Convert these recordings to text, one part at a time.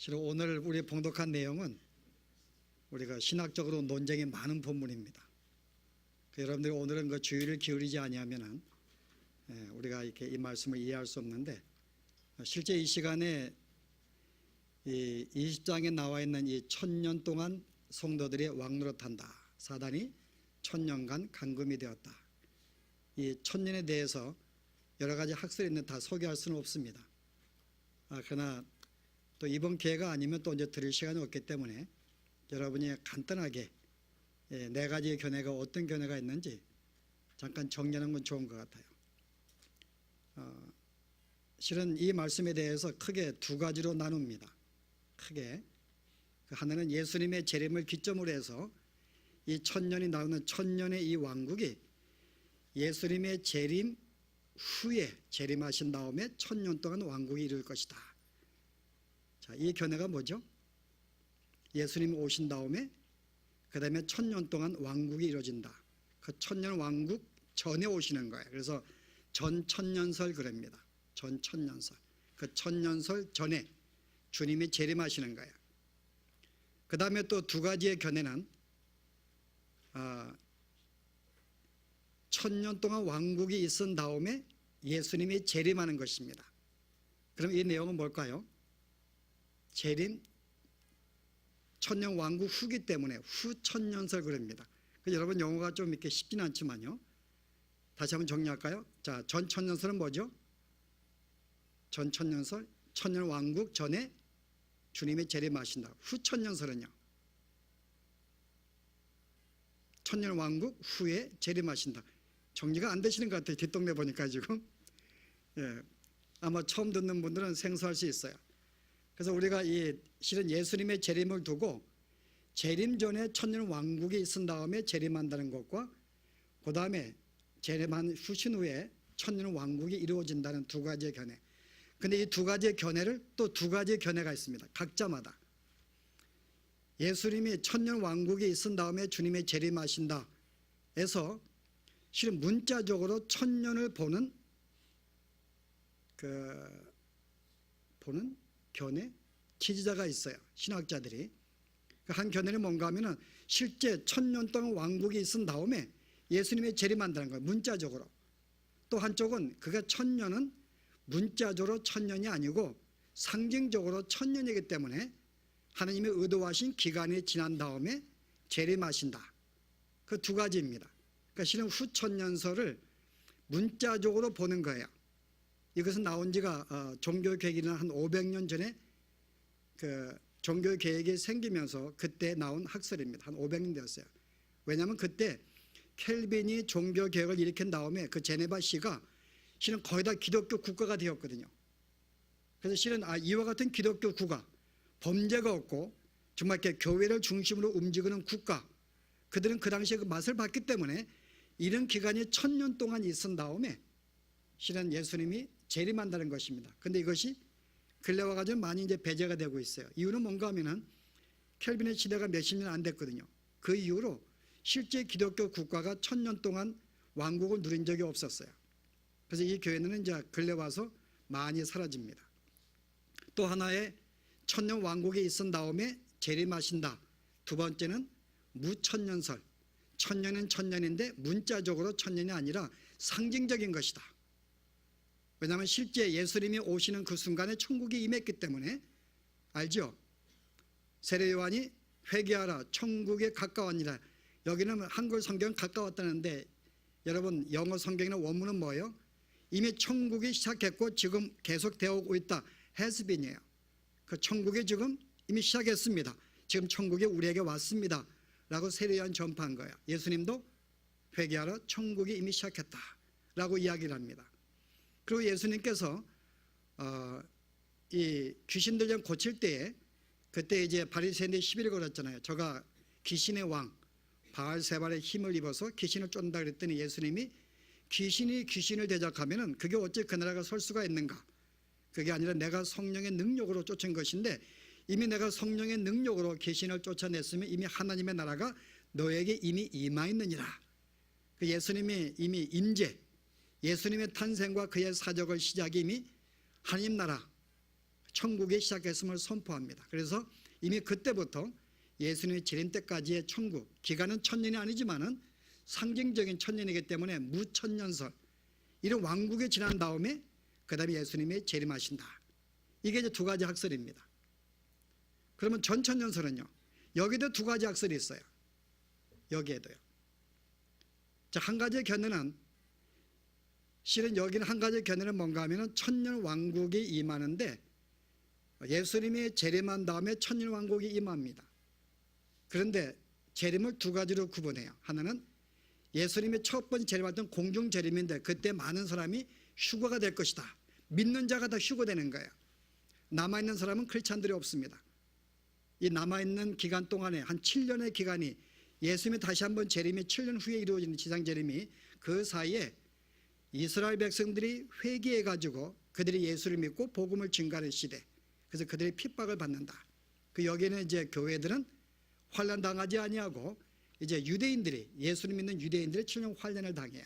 실은 오늘 우리 봉독한 내용은 우리가 신학적으로 논쟁이 많은 본문입니다. 여러분들이 오늘은 그 주의를 기울이지 아니하면은 우리가 이렇게 이 말씀을 이해할 수 없는데, 실제 이 시간에 이 20장에 나와 있는 이 1000년 동안 성도들이 왕노릇한다, 사단이 1000년간 감금이 되었다, 이 1000년에 대해서 여러 가지 학설이 있는데 다 소개할 수는 없습니다. 그러나 또 이번 기회가 아니면 또 이제 드릴 시간이 없기 때문에 여러분이 간단하게 네 가지의 견해가 어떤 견해가 있는지 잠깐 정리하는 건 좋은 것 같아요. 실은 이 말씀에 대해서 크게 두 가지로 나눕니다. 크게 하나는 예수님의 재림을 기점으로 해서 이 1000년이 나오는 1000년의 이 왕국이 예수님의 재림 후에 재림하신 다음에 1000년 동안 왕국이 이룰 것이다. 자, 이 견해가 뭐죠? 예수님이 오신 다음에 그 다음에 1000년 동안 왕국이 이루어진다. 그 1000년 왕국 전에 오시는 거예요. 그래서 전천년설 그럽니다. 전천년설. 그 천년설 전에 주님이 재림하시는 거예요. 그 다음에 또 두 가지의 견해는 1000년 동안 왕국이 있은 다음에 예수님이 재림하는 것입니다. 그럼 이 내용은 뭘까요? 재림 1000년 왕국 후기 때문에 후천년설 그럽니다. 여러분 영어가 좀 이렇게 쉽지는 않지만요. 다시 한번 정리할까요? 자, 전천년설은 뭐죠? 전천년설, 1000년 왕국 전에 주님이 재림하신다. 후천년설은요? 1000년 왕국 후에 재림하신다. 정리가 안 되시는 것 같아요. 뒷동네 보니까 지금. 아마 처음 듣는 분들은 생소할 수 있어요. 그래서 우리가 실은 예수님의 재림을 두고 재림 전에 1000년 왕국이 있은 다음에 재림한다는 것과 그 다음에 재림한 후신 후에 1000년 왕국이 이루어진다는 두 가지의 견해. 근데 이 두 가지의 견해를 또 두 가지의 견해가 있습니다. 각자마다. 예수님이 1000년 왕국이 있은 다음에 주님의 재림하신다 해서 실은 문자적으로 1000년을 보는 견해, 지지자가 있어요. 신학자들이. 한 견해는 뭔가 하면은 실제 1000년 동안 왕국이 있은 다음에 예수님이 재림한다는 거예요. 문자적으로. 또 한쪽은 그가 1000년은 문자적으로 1000년이 아니고 상징적으로 1000년이기 때문에 하나님이 의도하신 기간이 지난 다음에 재림하신다. 그 두 가지입니다. 그러니까 실은 후천년설을 문자적으로 보는 거예요. 이것은 나온 지가 종교개혁이나 한 500년 전에 그 종교개혁이 생기면서 그때 나온 학설입니다. 한 500년 되었어요. 왜냐하면 그때 켈빈이 종교개혁을 일으킨 다음에 그 제네바시가 실은 거의 다 기독교 국가가 되었거든요. 그래서 실은 이와 같은 기독교 국가, 범죄가 없고 정말 이렇게 교회를 중심으로 움직이는 국가, 그들은 그 당시에 그 맛을 봤기 때문에 이런 기간이 1000년 동안 있은 다음에 실은 예수님이 재림한다는 것입니다. 그런데 이것이 근래 와가지고 많이 이제 배제가 되고 있어요. 이유는 뭔가 하면은 켈빈의 시대가 몇십 년 안 됐거든요. 그 이후로 실제 기독교 국가가 1000년 동안 왕국을 누린 적이 없었어요. 그래서 이 교회는 이제 근래 와서 많이 사라집니다. 또 하나의 1000년 왕국이 있은 다음에 재림하신다. 두 번째는 무천년설. 1000년은 1000년인데 문자적으로 1000년이 아니라 상징적인 것이다. 왜냐하면 실제 예수님이 오시는 그 순간에 천국이 임했기 때문에 알죠? 세례 요한이 회개하라 천국에 가까웠니라. 여기는 한글 성경은 가까웠다는데 여러분 영어 성경이나 원문은 뭐예요? 이미 천국이 시작했고 지금 계속 되어오고 있다. has been이에요. 그 천국이 지금 이미 시작했습니다. 지금 천국이 우리에게 왔습니다. 라고 세례 요한 전파한 거예요. 예수님도 회개하라 천국이 이미 시작했다. 라고 이야기를 합니다. 그리고 예수님께서 이 귀신들 좀 고칠 때에 그때 이제 바리새인들이 시비를 걸었잖아요. 저가 귀신의 왕 바알세발의 힘을 입어서 귀신을 쫓는다 그랬더니 예수님이 귀신이 귀신을 대적하면은 그게 어찌 그 나라가 설 수가 있는가? 그게 아니라 내가 성령의 능력으로 쫓은 것인데 이미 내가 성령의 능력으로 귀신을 쫓아냈으면 이미 하나님의 나라가 너에게 이미 임하였느니라. 그 예수님이 이미 임재, 예수님의 탄생과 그의 사적을 시작이 이미 하나님 나라 천국이 시작했음을 선포합니다. 그래서 이미 그때부터 예수님의 재림 때까지의 천국, 기간은 천년이 아니지만은 상징적인 천년이기 때문에 무천년설, 이런 왕국이 지난 다음에 그 다음에 예수님이 재림하신다. 이게 이제 두 가지 학설입니다. 그러면 전천년설은요, 여기도 두 가지 학설이 있어요. 여기에도요. 자, 한 가지 견해는, 실은 여기는 한 가지 견해는 뭔가 하면은 천년 왕국이 임하는데 예수님이 재림한 다음에 천년 왕국이 임합니다. 그런데 재림을 두 가지로 구분해요. 하나는 예수님이 첫 번째 재림했던 공중 재림인데 그때 많은 사람이 휴거가 될 것이다. 믿는 자가 다 휴거되는 거예요. 남아있는 사람은 크리스찬들이 없습니다. 이 남아있는 기간 동안에 한 7년의 기간이, 예수님이 다시 한번 재림이 7년 후에 이루어지는 지상 재림이, 그 사이에 이스라엘 백성들이 회개해가지고 그들이 예수를 믿고 복음을 증가하는 시대, 그래서 그들이 핍박을 받는다. 그 여기에는 이제 교회들은 환난 당하지 아니하고 이제 유대인들이, 예수를 믿는 유대인들이 7년 환난을 당해요.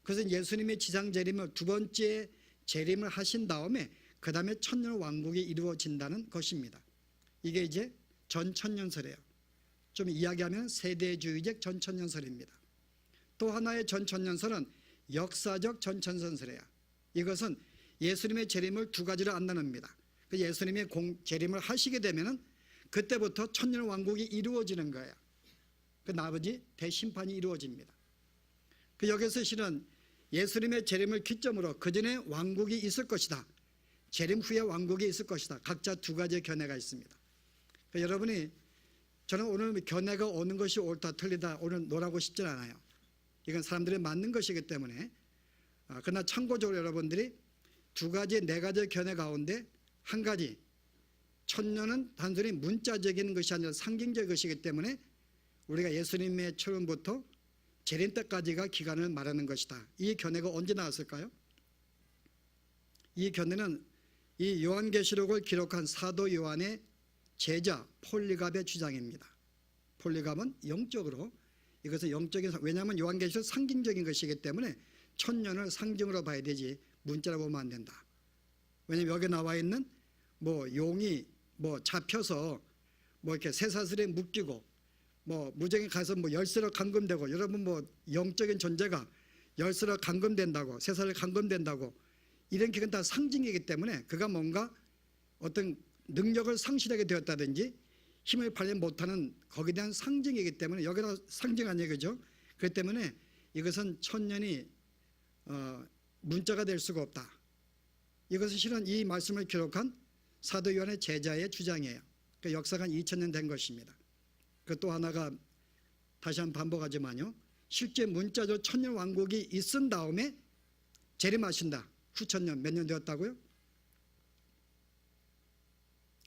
그래서 예수님의 지상 재림을 두 번째 재림을 하신 다음에 그 다음에 천년 왕국이 이루어진다는 것입니다. 이게 이제 전천년설이에요. 좀 이야기하면 세대주의적 전천년설입니다. 또 하나의 전천년설은 역사적 전천년설이에요. 이것은 예수님의 재림을 두 가지로 안 나눕니다. 예수님의 재림을 하시게 되면은 그때부터 천년 왕국이 이루어지는 거예요. 그 나머지 대심판이 이루어집니다. 여기서 실은 예수님의 재림을 기점으로 그 전에 왕국이 있을 것이다, 재림 후에 왕국이 있을 것이다, 각자 두 가지의 견해가 있습니다. 여러분이, 저는 오늘 견해가 오는 것이 옳다 틀리다 오늘 논하고 싶진 않아요. 이건 사람들이 맞는 것이기 때문에. 그러나 참고적으로 여러분들이 두 가지, 네 가지의 견해 가운데 한 가지, 천년은 단순히 문자적인 것이 아니라 상징적인 것이기 때문에 우리가 예수님의 처음부터 재림 때까지가 기간을 말하는 것이다. 이 견해가 언제 나왔을까요? 이 견해는 이 요한계시록을 기록한 사도 요한의 제자 폴리갑의 주장입니다. 폴리갑은 영적으로, 이것은 영적인, 왜냐하면 요한계시록 상징적인 것이기 때문에 천년을 상징으로 봐야 되지 문자로 보면 안 된다. 왜냐하면 여기 나와 있는 용이 잡혀서 이렇게 쇠사슬에 묶이고 무정에 가서 열쇠로 감금되고, 여러분 영적인 존재가 열쇠로 감금된다고, 쇠사슬에 감금된다고, 이런 기간 다 상징이기 때문에 그가 뭔가 어떤 능력을 상실하게 되었다든지 힘을 발휘 못하는, 거기에 대한 상징이기 때문에, 여기다 상징 아니에요, 그죠? 그렇기 때문에 이것은 천년이 문자가 될 수가 없다. 이것은 실은 이 말씀을 기록한 사도 요한의 제자의 주장이에요. 그 역사가 2000년 된 것입니다. 그 또 하나가, 다시 한번 반복하지만요, 실제 문자적으로 천년 왕국이 있은 다음에 재림하신다. 후천년, 몇 년 되었다고요?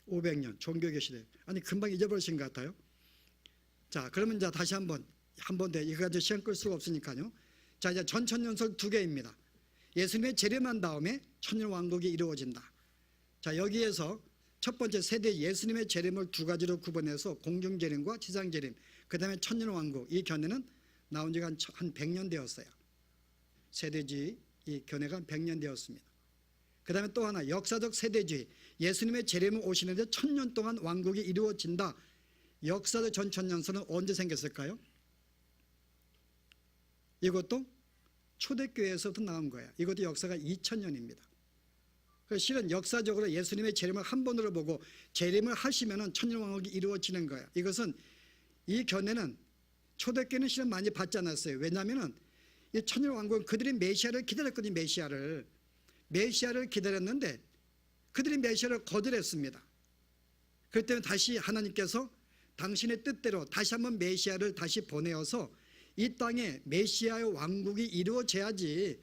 500년, 종교계 시대. 아니, 금방 잊어버리신 것 같아요. 자, 그러면 이제 다시 한 번 더, 이거 가지고 시간 끌 수가 없으니까요. 자, 이제 전천년설 두 개입니다. 예수님의 재림한 다음에 천년 왕국이 이루어진다. 자, 여기에서 첫 번째 세대 예수님의 재림을 두 가지로 구분해서 공중 재림과 지상 재림, 그 다음에 천년 왕국, 이 견해는 나온 지가 한 100년 되었어요. 세대주의 이 견해가 100년 되었습니다. 그 다음에 또 하나, 역사적 세대주의, 예수님의 재림을 오시는데 천년 동안 왕국이 이루어진다. 역사적 전천년설은 언제 생겼을까요? 이것도 초대교회에서부터 나온 거예요. 이것도 역사가 2000년입니다. 실은 역사적으로 예수님의 재림을 한 번으로 보고 재림을 하시면 천년 왕국이 이루어지는 거예요. 이것은, 이 견해는 초대교회는 실은 많이 받지 않았어요. 왜냐하면 이 천년 왕국은 그들이 메시아를 기다렸거든요. 메시아를 기다렸는데 그들이 메시아를 거절했습니다. 그렇기 때문에 다시 하나님께서 당신의 뜻대로 다시 한번 메시아를 다시 보내어서 이 땅에 메시아의 왕국이 이루어져야지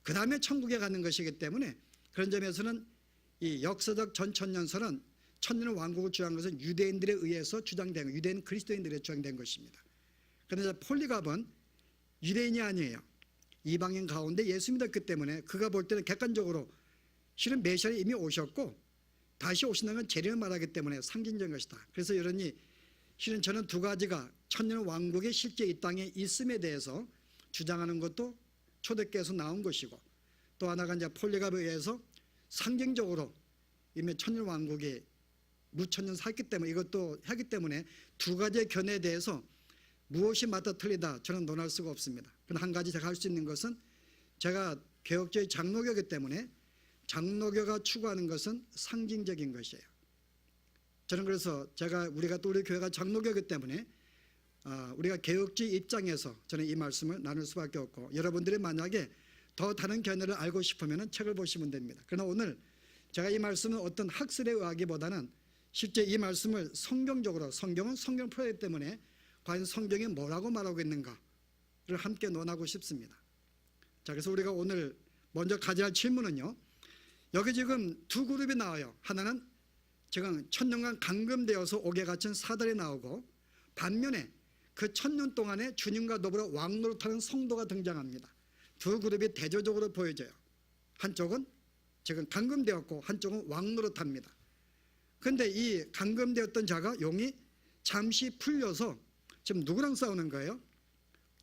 그 다음에 천국에 가는 것이기 때문에, 그런 점에서는 이 역사적 전천년설은 천년 왕국을 주장한 것은 유대인들에 의해서 주장된, 유대인 그리스도인들에 주장된 것입니다. 그런데 폴리갑은 유대인이 아니에요. 이방인 가운데 예수 믿었기 때문에 그가 볼 때는 객관적으로 실은 메시아는 이미 오셨고 다시 오신다는 건 재림을 말하기 때문에 상징적인 것이다. 그래서 여러분이, 실은 저는 두 가지가 천년 왕국이 실제 이 땅에 있음에 대해서 주장하는 것도 초대교회에서 나온 것이고, 또 하나가 이제 폴리갑에 의해서 상징적으로 이미 천년왕국이 무천년 살기 때문에 이것도 하기 때문에 두 가지의 견해에 대해서 무엇이 맞다 틀리다 저는 논할 수가 없습니다. 그러나 한 가지 제가 할 수 있는 것은 제가 개혁주의 장로교이기 때문에 장로교가 추구하는 것은 상징적인 것이에요. 저는 그래서 우리가 또 우리 교회가 장로교이기 때문에 우리가 개혁주의 입장에서 저는 이 말씀을 나눌 수밖에 없고, 여러분들이 만약에 더 다른 견해를 알고 싶으면 책을 보시면 됩니다. 그러나 오늘 제가 이 말씀은 어떤 학설에 의하기보다는 실제 이 말씀을 성경적으로, 성경은 성경 풀어야 때문에 과연 성경이 뭐라고 말하고 있는가를 함께 논하고 싶습니다. 자, 그래서 우리가 오늘 먼저 가져야 할 질문은요, 여기 지금 두 그룹이 나와요. 하나는 지금 천년간 감금되어서 옥에 갇힌 사달이 나오고, 반면에 그 천년 동안에 주님과 더불어 왕노릇하는 성도가 등장합니다. 두 그룹이 대조적으로 보여져요. 한쪽은 지금 감금되었고 한쪽은 왕노릇합니다. 그런데 이 감금되었던 자가 용이 잠시 풀려서 지금 누구랑 싸우는 거예요?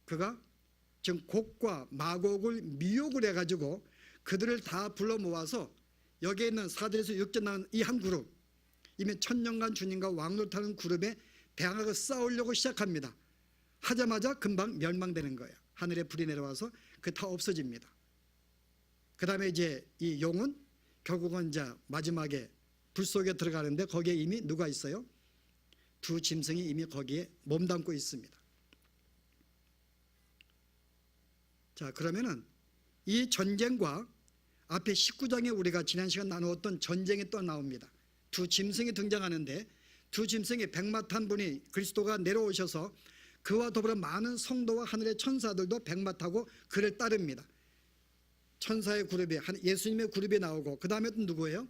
그가 지금 곡과 마곡을 미혹을 해가지고 그들을 다 불러 모아서 여기에 있는 사들에서 육제 나온 이 한 그룹, 이미 천년간 주님과 왕노릇하는 그룹에 대항하고 싸우려고 시작합니다. 하자마자 금방 멸망되는 거예요. 하늘에 불이 내려와서 그 다 없어집니다. 그 다음에 이제 이 용은 결국은 이제 마지막에 불 속에 들어가는데 거기에 이미 누가 있어요? 두 짐승이 이미 거기에 몸담고 있습니다. 자, 그러면은 이 전쟁과 앞에 19장에 우리가 지난 시간 나누었던 전쟁이 또 나옵니다. 두 짐승이 등장하는데, 두 짐승이 백마탄 분이 그리스도가 내려오셔서 그와 더불어 많은 성도와 하늘의 천사들도 백마 타고 그를 따릅니다. 천사의 그룹이, 예수님의 그룹이 나오고, 그 다음에 또 누구예요?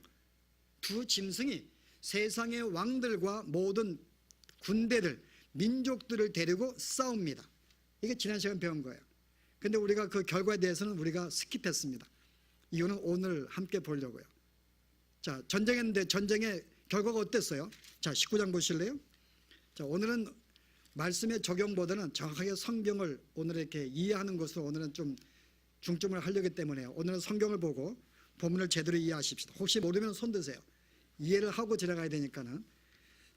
두 짐승이 세상의 왕들과 모든 군대들, 민족들을 데리고 싸웁니다. 이게 지난 시간 배운 거예요. 근데 우리가 그 결과에 대해서는 우리가 스킵했습니다. 이유는 오늘 함께 보려고요. 자, 전쟁했는데 전쟁의 결과가 어땠어요? 자, 19장 보실래요? 자, 오늘은 말씀의 적용보다는 정확하게 성경을 오늘 이렇게 이해하는 것으로 오늘은 좀 중점을 하려기 때문에 오늘은 성경을 보고 본문을 제대로 이해하십시다. 혹시 모르면 손 드세요. 이해를 하고 지나가야 되니까는.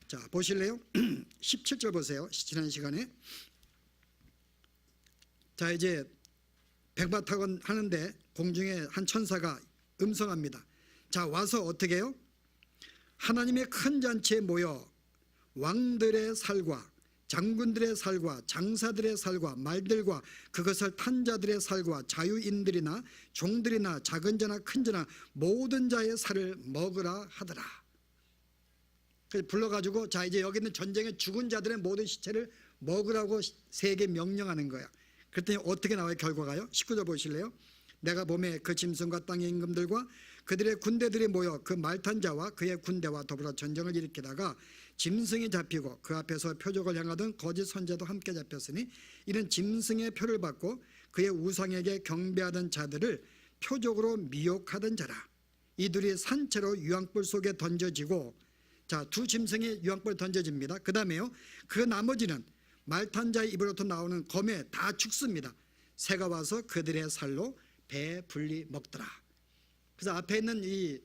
자, 보실래요? 17절 보세요. 지난 시간에. 자, 이제 백마 타고 하는데 공중에 한 천사가 음성합니다. 자, 와서 어떻게 해요? 하나님의 큰 잔치에 모여 왕들의 살과 장군들의 살과 장사들의 살과 말들과 그것을 탄 자들의 살과 자유인들이나 종들이나 작은 자나 큰 자나 모든 자의 살을 먹으라 하더라. 그래서 불러가지고, 자, 이제 여기 있는 전쟁에 죽은 자들의 모든 시체를 먹으라고 세계 명령하는 거야. 그랬더니 어떻게 나와요? 결과가요? 19절 보실래요? 내가 봄에 그 짐승과 땅의 임금들과 그들의 군대들이 모여 그 말탄 자와 그의 군대와 더불어 전쟁을 일으키다가 짐승이 잡히고 그 앞에서 표적을 향하던 거짓 선자도 함께 잡혔으니 이는 짐승의 표를 받고 그의 우상에게 경배하던 자들을 표적으로 미혹하던 자라. 이들이 산채로 유황불 속에 던져지고, 자, 두 짐승이 유황불에 던져집니다. 그 다음에요, 그 나머지는 말탄 자의 입으로부터 나오는 검에 다 죽습니다. 새가 와서 그들의 살로 배불리 먹더라. 그래서 앞에 있는 이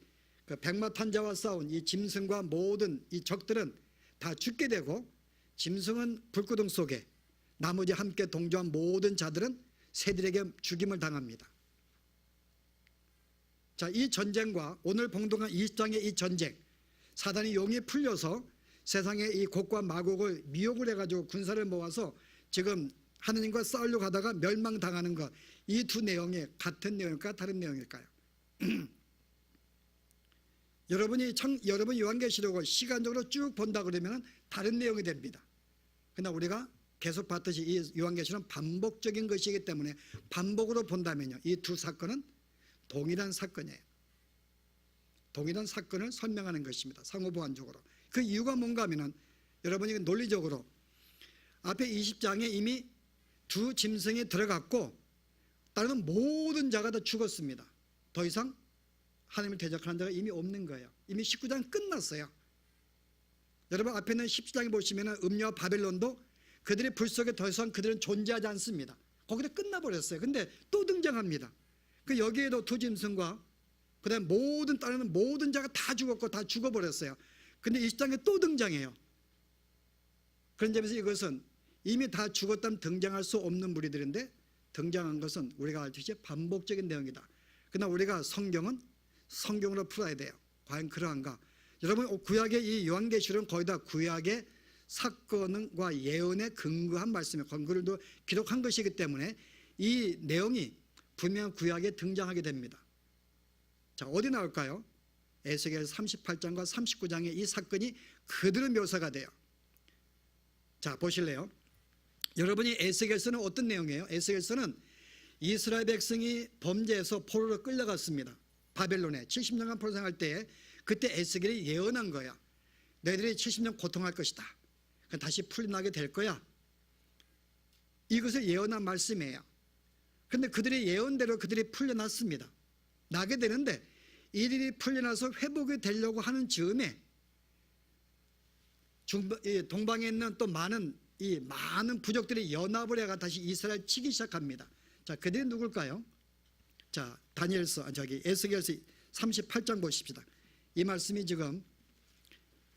백마탄 자와 싸운 이 짐승과 모든 이 적들은 다 죽게 되고, 짐승은 불구덩 속에, 나머지 함께 동조한 모든 자들은 새들에게 죽임을 당합니다. 자, 이 전쟁과 오늘 봉독한 20장의 이 전쟁, 사단이 용이 풀려서 세상의 이 곡과 마곡을 미혹을 해가지고 군사를 모아서 지금 하느님과 싸우려고 하다가 멸망당하는 것, 이 두 내용이 같은 내용일까요? 다른 내용일까요? 여러분이 요한계시록을 시간적으로 쭉 본다 그러면 다른 내용이 됩니다. 그러나 우리가 계속 봤듯이 이 요한계시록은 반복적인 것이기 때문에 반복으로 본다면요, 이 두 사건은 동일한 사건이에요. 동일한 사건을 설명하는 것입니다. 상호보완적으로. 그 이유가 뭔가 하면은, 여러분이 논리적으로 앞에 20장에 이미 두 짐승이 들어갔고 다른 모든 자가 다 죽었습니다. 더 이상 하나님을 대적하는 자가 이미 없는 거예요. 이미 19장 끝났어요. 여러분 앞에 있는 17장에 보시면 음녀와 바벨론도 그들의 불 속에 더 이상 그들은 존재하지 않습니다. 거기서 끝나버렸어요. 근데 또 등장합니다. 그 여기에도 두 짐승과 그다음에 모든 땅에는 모든 자가 다 죽었고 다 죽어버렸어요. 근데 20장에 또 등장해요. 그런 점에서 이것은 이미 다 죽었다면 등장할 수 없는 무리들인데 등장한 것은 우리가 알듯이 반복적인 내용이다. 그러나 우리가 성경은 성경으로 풀어야 돼요. 과연 그러한가? 여러분, 구약의 이 요한계시록은 거의 다 구약의 사건과 예언에 근거한 말씀에 근거를 기록한 것이기 때문에 이 내용이 분명 구약에 등장하게 됩니다. 자, 어디 나올까요? 에스겔 38장과 39장의 이 사건이 그대로 묘사가 돼요. 자, 보실래요? 여러분이 에스겔서는 어떤 내용이에요? 에스겔서는 이스라엘 백성이 범죄해서 포로로 끌려갔습니다. 바벨론에 70년간 포로 생활할 때에 그때 에스겔이 예언한 거야. 너희들이 70년 고통할 것이다. 다시 풀려나게 될 거야. 이것을 예언한 말씀이에요. 그런데 그들의 예언대로 그들이 풀려났습니다. 나게 되는데 이들이 풀려나서 회복이 되려고 하는 즈음에 동방에 있는 또 많은 부족들이 연합을 해가 다시 이스라엘 치기 시작합니다. 자, 그들이 누굴까요? 자, 에스겔서 38장 보십시다. 이 말씀이 지금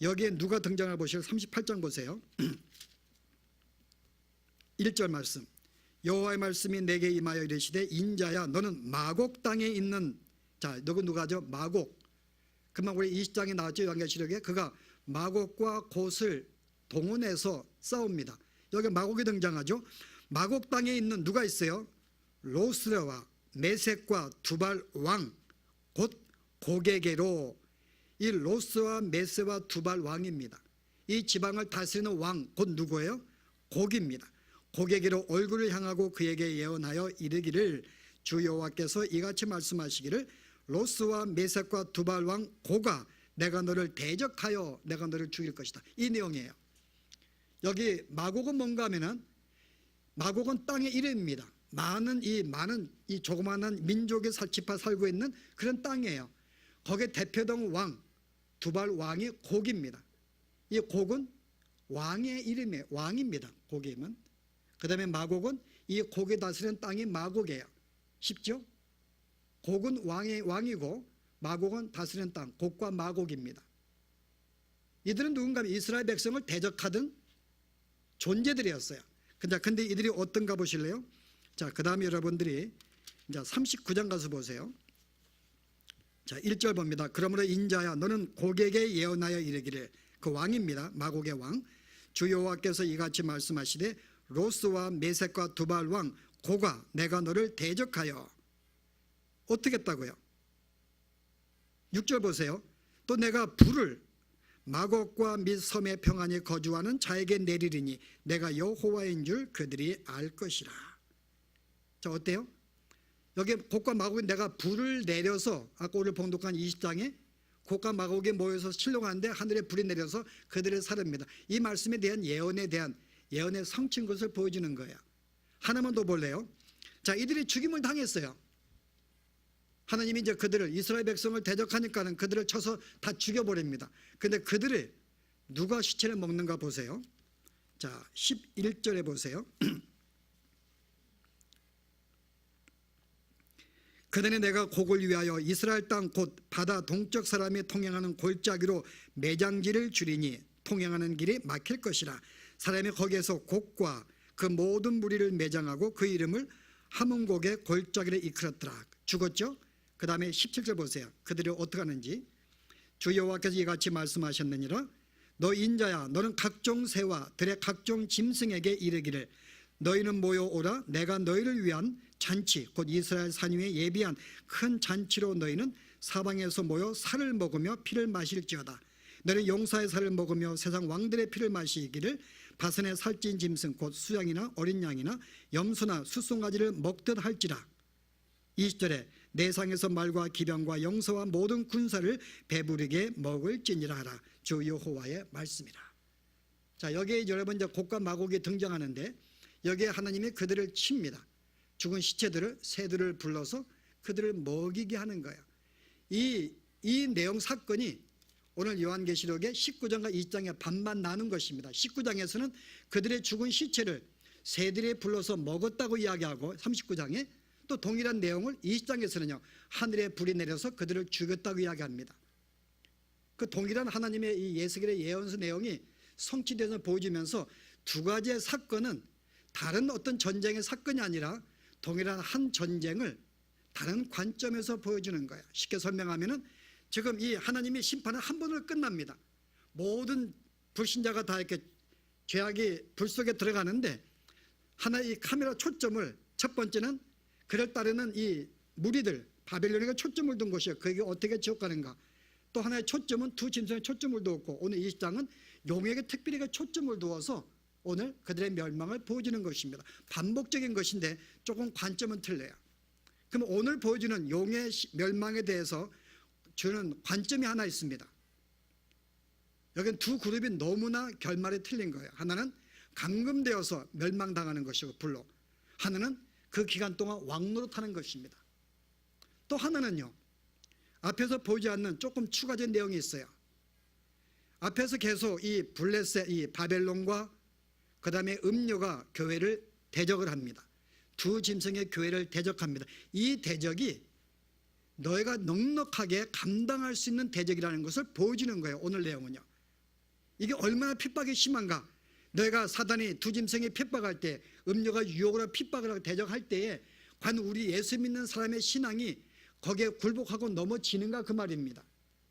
여기에 누가 등장을 보시고 38장 보세요. 1절 말씀. 여호와의 말씀이 내게 임하여 이르시되 인자야 너는 마곡 땅에 있는 자, 누가죠? 마곡. 그만 우리 20장에 나왔죠. 요한계시록에 그가 마곡과 곶을 동원해서 싸웁니다. 여기 마곡이 등장하죠. 마곡 땅에 있는 누가 있어요? 로스레와 메섹과 두발 왕, 곧 고게게로. 이 로스와 메세와 두발 왕입니다. 이 지방을 다스리는 왕, 곧 누구예요? 곡입니다. 고게게로 얼굴을 향하고 그에게 예언하여 이르기를 주 여호와께서 이같이 말씀하시기를 로스와 메섹과 두발 왕 고가 내가 너를 대적하여 내가 너를 죽일 것이다. 이 내용이에요. 여기 마곡은 뭔가 하면은 마곡은 땅의 이름입니다. 많은 이 조그마한 민족의 지파 살고 있는 그런 땅이에요. 거기에 대표된 왕 두발 왕이 곡입니다. 이 곡은 왕의 이름이에요. 왕입니다. 곡이면. 그 다음에 마곡은 이 곡이 다스리는 땅이 마곡이에요. 쉽죠? 곡은 왕이고 마곡은 다스리는 땅, 곡과 마곡입니다. 이들은 누군가 이스라엘 백성을 대적하던 존재들이었어요. 근데 이들이 어떤가 보실래요? 자, 그 다음에 여러분들이 이제 39장 가서 보세요. 자, 1절 봅니다. 그러므로 인자야 너는 곡에게 예언하여 이르기를 그 왕입니다. 마곡의 왕. 주 여호와께서 이같이 말씀하시되 로스와 메섹과 두발 왕 고가 내가 너를 대적하여 어떻게 했다고요? 6절 보세요. 또 내가 불을 마곡과 및 섬에 평안히 거주하는 자에게 내리리니 내가 여호와인 줄 그들이 알 것이라. 자, 어때요? 여기 곡과 마곡에 내가 불을 내려서 아까 오늘 봉독한 20장에 곡과 마곡이 모여서 실롱하는데 하늘에 불이 내려서 그들을 살릅니다. 이 말씀에 대한 예언의 성취인 것을 보여주는 거예요. 하나만 더 볼래요? 자, 이들이 죽임을 당했어요. 하나님이 이제 그들을 이스라엘 백성을 대적하니까는 그들을 쳐서 다 죽여버립니다. 근데 그들을 누가 시체를 먹는가 보세요. 자, 11절에 보세요. 그날에 내가 곡을 위하여 이스라엘 땅 곧 바다 동쪽 사람이 통행하는 골짜기로 매장지를 주리니 통행하는 길이 막힐 것이라. 사람이 거기에서 곡과 그 모든 무리를 매장하고 그 이름을 하문곡의 골짜기를 이끌었더라. 죽었죠? 그 다음에 17절 보세요. 그들이 어떻게 하는지. 주 여호와께서 이같이 말씀하셨느니라. 너 인자야 너는 각종 새와 들의 각종 짐승에게 이르기를 너희는 모여오라. 내가 너희를 위한 잔치 곧 이스라엘 산 위에 예비한 큰 잔치로 너희는 사방에서 모여 살을 먹으며 피를 마실지어다. 너는 용사의 살을 먹으며 세상 왕들의 피를 마시기를 바산의 살찐 짐승 곧 수양이나 어린 양이나 염소나 숫송아지를 먹듯 할지라. 20절에 내상에서 말과 기병과 영서와 모든 군사를 배부르게 먹을지니라 하라. 주 여호와의 말씀이라. 자, 여기에 여러분 이제 곡과 마곡이 등장하는데 여기에 하나님이 그들을 칩니다. 죽은 시체들을 새들을 불러서 그들을 먹이게 하는 거예요. 이 내용 사건이 오늘 요한계시록의 19장과 20장의 반만 나눈 것입니다. 19장에서는 그들의 죽은 시체를 새들이 불러서 먹었다고 이야기하고 39장에 또 동일한 내용을 20장에서는요 하늘에 불이 내려서 그들을 죽였다고 이야기합니다. 그 동일한 하나님의 이 예수겔의 예언서 내용이 성취돼서 보여지면서 두 가지의 사건은 다른 어떤 전쟁의 사건이 아니라 동일한 한 전쟁을 다른 관점에서 보여주는 거예요. 쉽게 설명하면은 지금 이 하나님의 심판은 한 번으로 끝납니다. 모든 불신자가 다 이렇게 죄악이 불 속에 들어가는데 하나의 이 카메라 초점을 첫 번째는 그를 따르는 이 무리들 바벨론에게 초점을 둔 것이에요. 그에게 어떻게 지옥 가는가. 또 하나의 초점은 두 짐승에 초점을 두었고 오늘 20장은 용에게 특별히 초점을 두어서 오늘 그들의 멸망을 보여주는 것입니다. 반복적인 것인데 조금 관점은 틀려요. 그럼 오늘 보여주는 용의 멸망에 대해서 주는 관점이 하나 있습니다. 여기는 두 그룹이 너무나 결말이 틀린 거예요. 하나는 감금되어서 멸망당하는 것이고 불로, 하나는 그 기간 동안 왕노릇하는 것입니다. 또 하나는요 앞에서 보이지 않는 조금 추가적인 내용이 있어요. 앞에서 계속 이 블레셋, 이 바벨론과 그 다음에 음료가 교회를 대적을 합니다. 두 짐승의 교회를 대적합니다. 이 대적이 너희가 넉넉하게 감당할 수 있는 대적이라는 것을 보여주는 거예요. 오늘 내용은요. 이게 얼마나 핍박이 심한가. 너희가 사단이 두 짐승이 핍박할 때, 음료가 유혹으로 핍박을 하고 대적할 때에 과연 우리 예수 믿는 사람의 신앙이 거기에 굴복하고 넘어지는가 그 말입니다.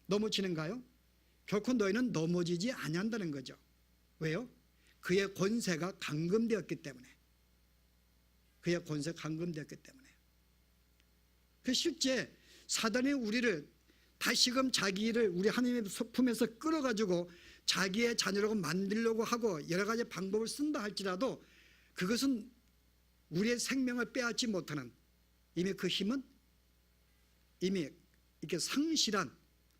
넘어지는가요? 결코 너희는 넘어지지 아니한다는 거죠. 왜요? 그의 권세가 감금되었기 때문에. 그의 권세가 감금되었기 때문에. 그 실제 사단이 우리를 다시금 자기를 우리 하나님의 품에서 끌어가지고 자기의 자녀라고 만들려고 하고 여러 가지 방법을 쓴다 할지라도 그것은 우리의 생명을 빼앗지 못하는, 이미 그 힘은 이미 이렇게 상실한,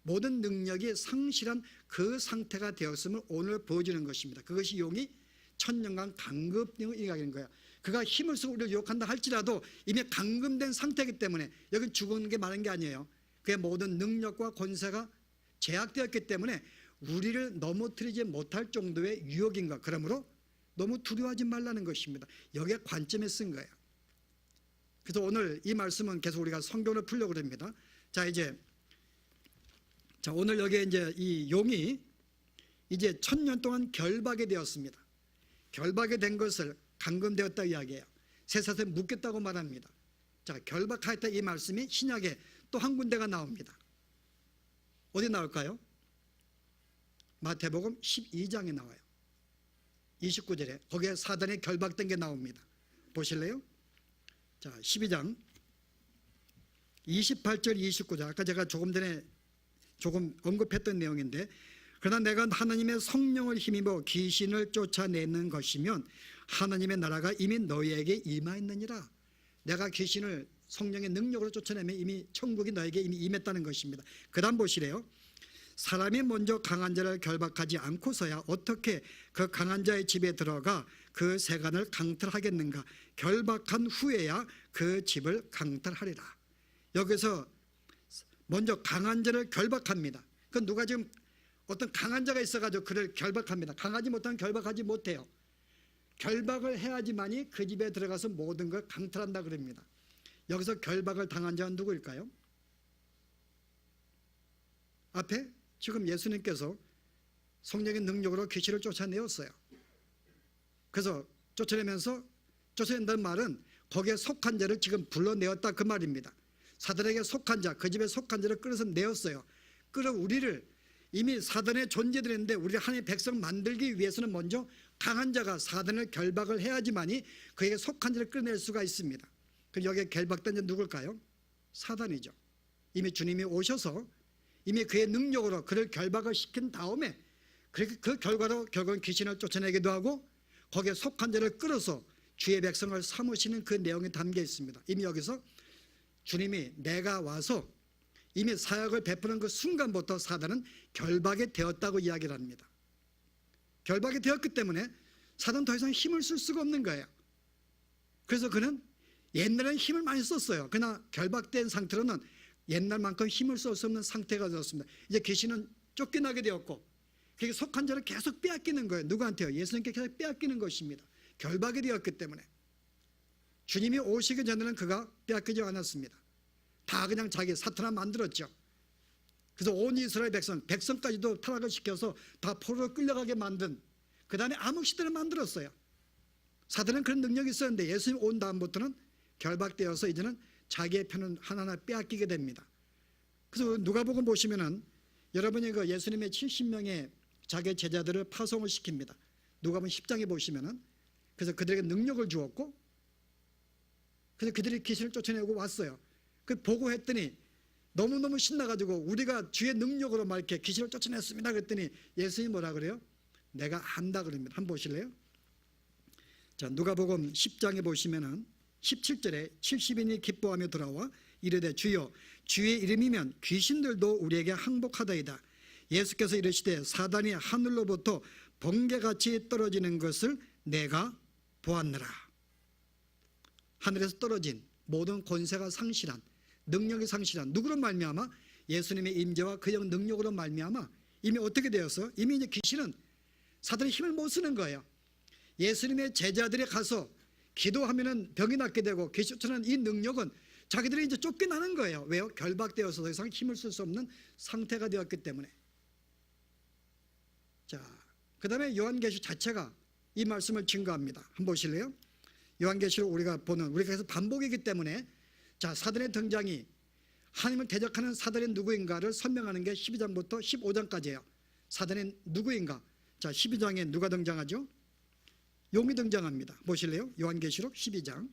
모든 능력이 상실한 그 상태가 되었음을 오늘 보여주는 것입니다. 그것이 용이 천년간 감금을 이야기하는 거예요. 그가 힘을 쓰고 우리를 유혹한다 할지라도 이미 감금된 상태이기 때문에, 여기 죽은 게 많은 게 아니에요. 그의 모든 능력과 권세가 제약되었기 때문에 우리를 넘어뜨리지 못할 정도의 유혹인가. 그러므로 너무 두려워하지 말라는 것입니다. 여기에 관점에 쓴 거예요. 그래서 오늘 이 말씀은 계속 우리가 성경을 풀려고 합니다. 자, 오늘 여기에 이제 이 용이 이제 1000년 동안 결박이 되었습니다. 결박이 된 것을 감금되었다 이야기해요. 쇠사슬에 묶였다고 말합니다. 자, 결박하였다 이 말씀이 신약에 또 한 군데가 나옵니다. 어디 나올까요? 마태복음 12장에 나와요. 29절에 거기에 사단이 결박된 게 나옵니다. 보실래요? 자, 12장 28절 29절, 아까 제가 조금 전에 조금 언급했던 내용인데, 그러나 내가 하나님의 성령을 힘입어 귀신을 쫓아내는 것이면 하나님의 나라가 이미 너희에게 임하였느니라. 내가 귀신을 성령의 능력으로 쫓아내면 이미 천국이 너에게 이미 임했다는 것입니다. 그 다음 보시래요. 사람이 먼저 강한 자를 결박하지 않고서야 어떻게 그 강한 자의 집에 들어가 그 세간을 강탈하겠는가. 결박한 후에야 그 집을 강탈하리라. 여기서 먼저 강한 자를 결박합니다. 그 누가 지금 어떤 강한 자가 있어가지고 그를 결박합니다. 강하지 못하면 결박하지 못해요. 결박을 해야지만이 그 집에 들어가서 모든 걸 강탈한다 그럽니다. 여기서 결박을 당한 자는 누구일까요? 앞에 지금 예수님께서 성령의 능력으로 귀신을 쫓아내었어요. 그래서 쫓아낸다는 말은 거기에 속한 자를 지금 불러내었다 그 말입니다. 사단에게 속한 자, 그 집에 속한 자를 끌어서 내었어요. 우리를 이미 사단의 존재들인데 우리 하나님의 백성 만들기 위해서는 먼저 강한 자가 사단을 결박을 해야지만이 그에게 속한 자를 끌어낼 수가 있습니다. 그럼 여기에 결박된 자 누굴까요? 사단이죠. 이미 주님이 오셔서 이미 그의 능력으로 그를 결박을 시킨 다음에 그 결과로 결국은 귀신을 쫓아내기도 하고 거기에 속한 자를 끌어서 주의 백성을 삼으시는 그 내용이 담겨 있습니다. 이미 여기서 주님이 내가 와서 이미 사역을 베푸는 그 순간부터 사단은 결박이 되었다고 이야기를 합니다. 결박이 되었기 때문에 사단은 더 이상 힘을 쓸 수가 없는 거예요. 그래서 그는 옛날에는 힘을 많이 썼어요. 그러나 결박된 상태로는 옛날만큼 힘을 쓸 수 없는 상태가 되었습니다. 이제 귀신은 쫓겨나게 되었고 그게 속한 자를 계속 빼앗기는 거예요. 누구한테요? 예수님께 계속 빼앗기는 것입니다. 결박이 되었기 때문에 주님이 오시기 전에는 그가 빼앗기지 않았습니다. 다 그냥 자기 사탄아 만들었죠. 그래서 온 이스라엘 백성까지도 타락을 시켜서 다 포로로 끌려가게 만든, 그 다음에 암흑시대를 만들었어요. 사단은 그런 능력이 있었는데 예수님 온 다음부터는 결박되어서 이제는 자기의 편은 하나하나 빼앗기게 됩니다. 그래서 누가복음 보시면은 여러분이 그 예수님의 70명의 자기 제자들을 파송을 시킵니다. 누가복음 10장에 보시면은, 그래서 그들에게 능력을 주었고, 그래서 그들이 귀신을 쫓아내고 왔어요. 그 보고했더니 너무너무 신나가지고 우리가 주의 능력으로 막 이렇게 귀신을 쫓아냈습니다 그랬더니 예수님이 뭐라 그래요? 내가 안다 그럽니다. 한번 보실래요? 자, 누가복음 10장에 보시면은 17절에 70인이 기뻐하며 돌아와 이르되 주여 주의 이름이면 귀신들도 우리에게 항복하다이다. 예수께서 이르시되 사단이 하늘로부터 번개같이 떨어지는 것을 내가 보았느라. 하늘에서 떨어진 모든 권세가 상실한, 능력이 상실한, 누구로 말미암아? 예수님의 임재와 그의 능력으로 말미암아 이미 어떻게 되었어? 이미 이제 귀신은 사단의 힘을 못 쓰는 거예요. 예수님의 제자들이 가서 기도하면은 병이 낫게 되고 귀신 쫓아내는 이 능력은 자기들이 이제 쫓겨나는 거예요. 왜요? 결박되어서 더 이상 힘을 쓸 수 없는 상태가 되었기 때문에. 자, 그 다음에 요한계시록 자체가 이 말씀을 증거합니다. 한번 보실래요? 요한계시록 우리가 계속 반복이기 때문에, 자, 사단의 등장이 하나님을 대적하는 사단이 누구인가를 설명하는 게 12장부터 15장까지예요. 사단이 누구인가? 자, 12장에 누가 등장하죠? 용이 등장합니다. 보실래요? 요한계시록 12장.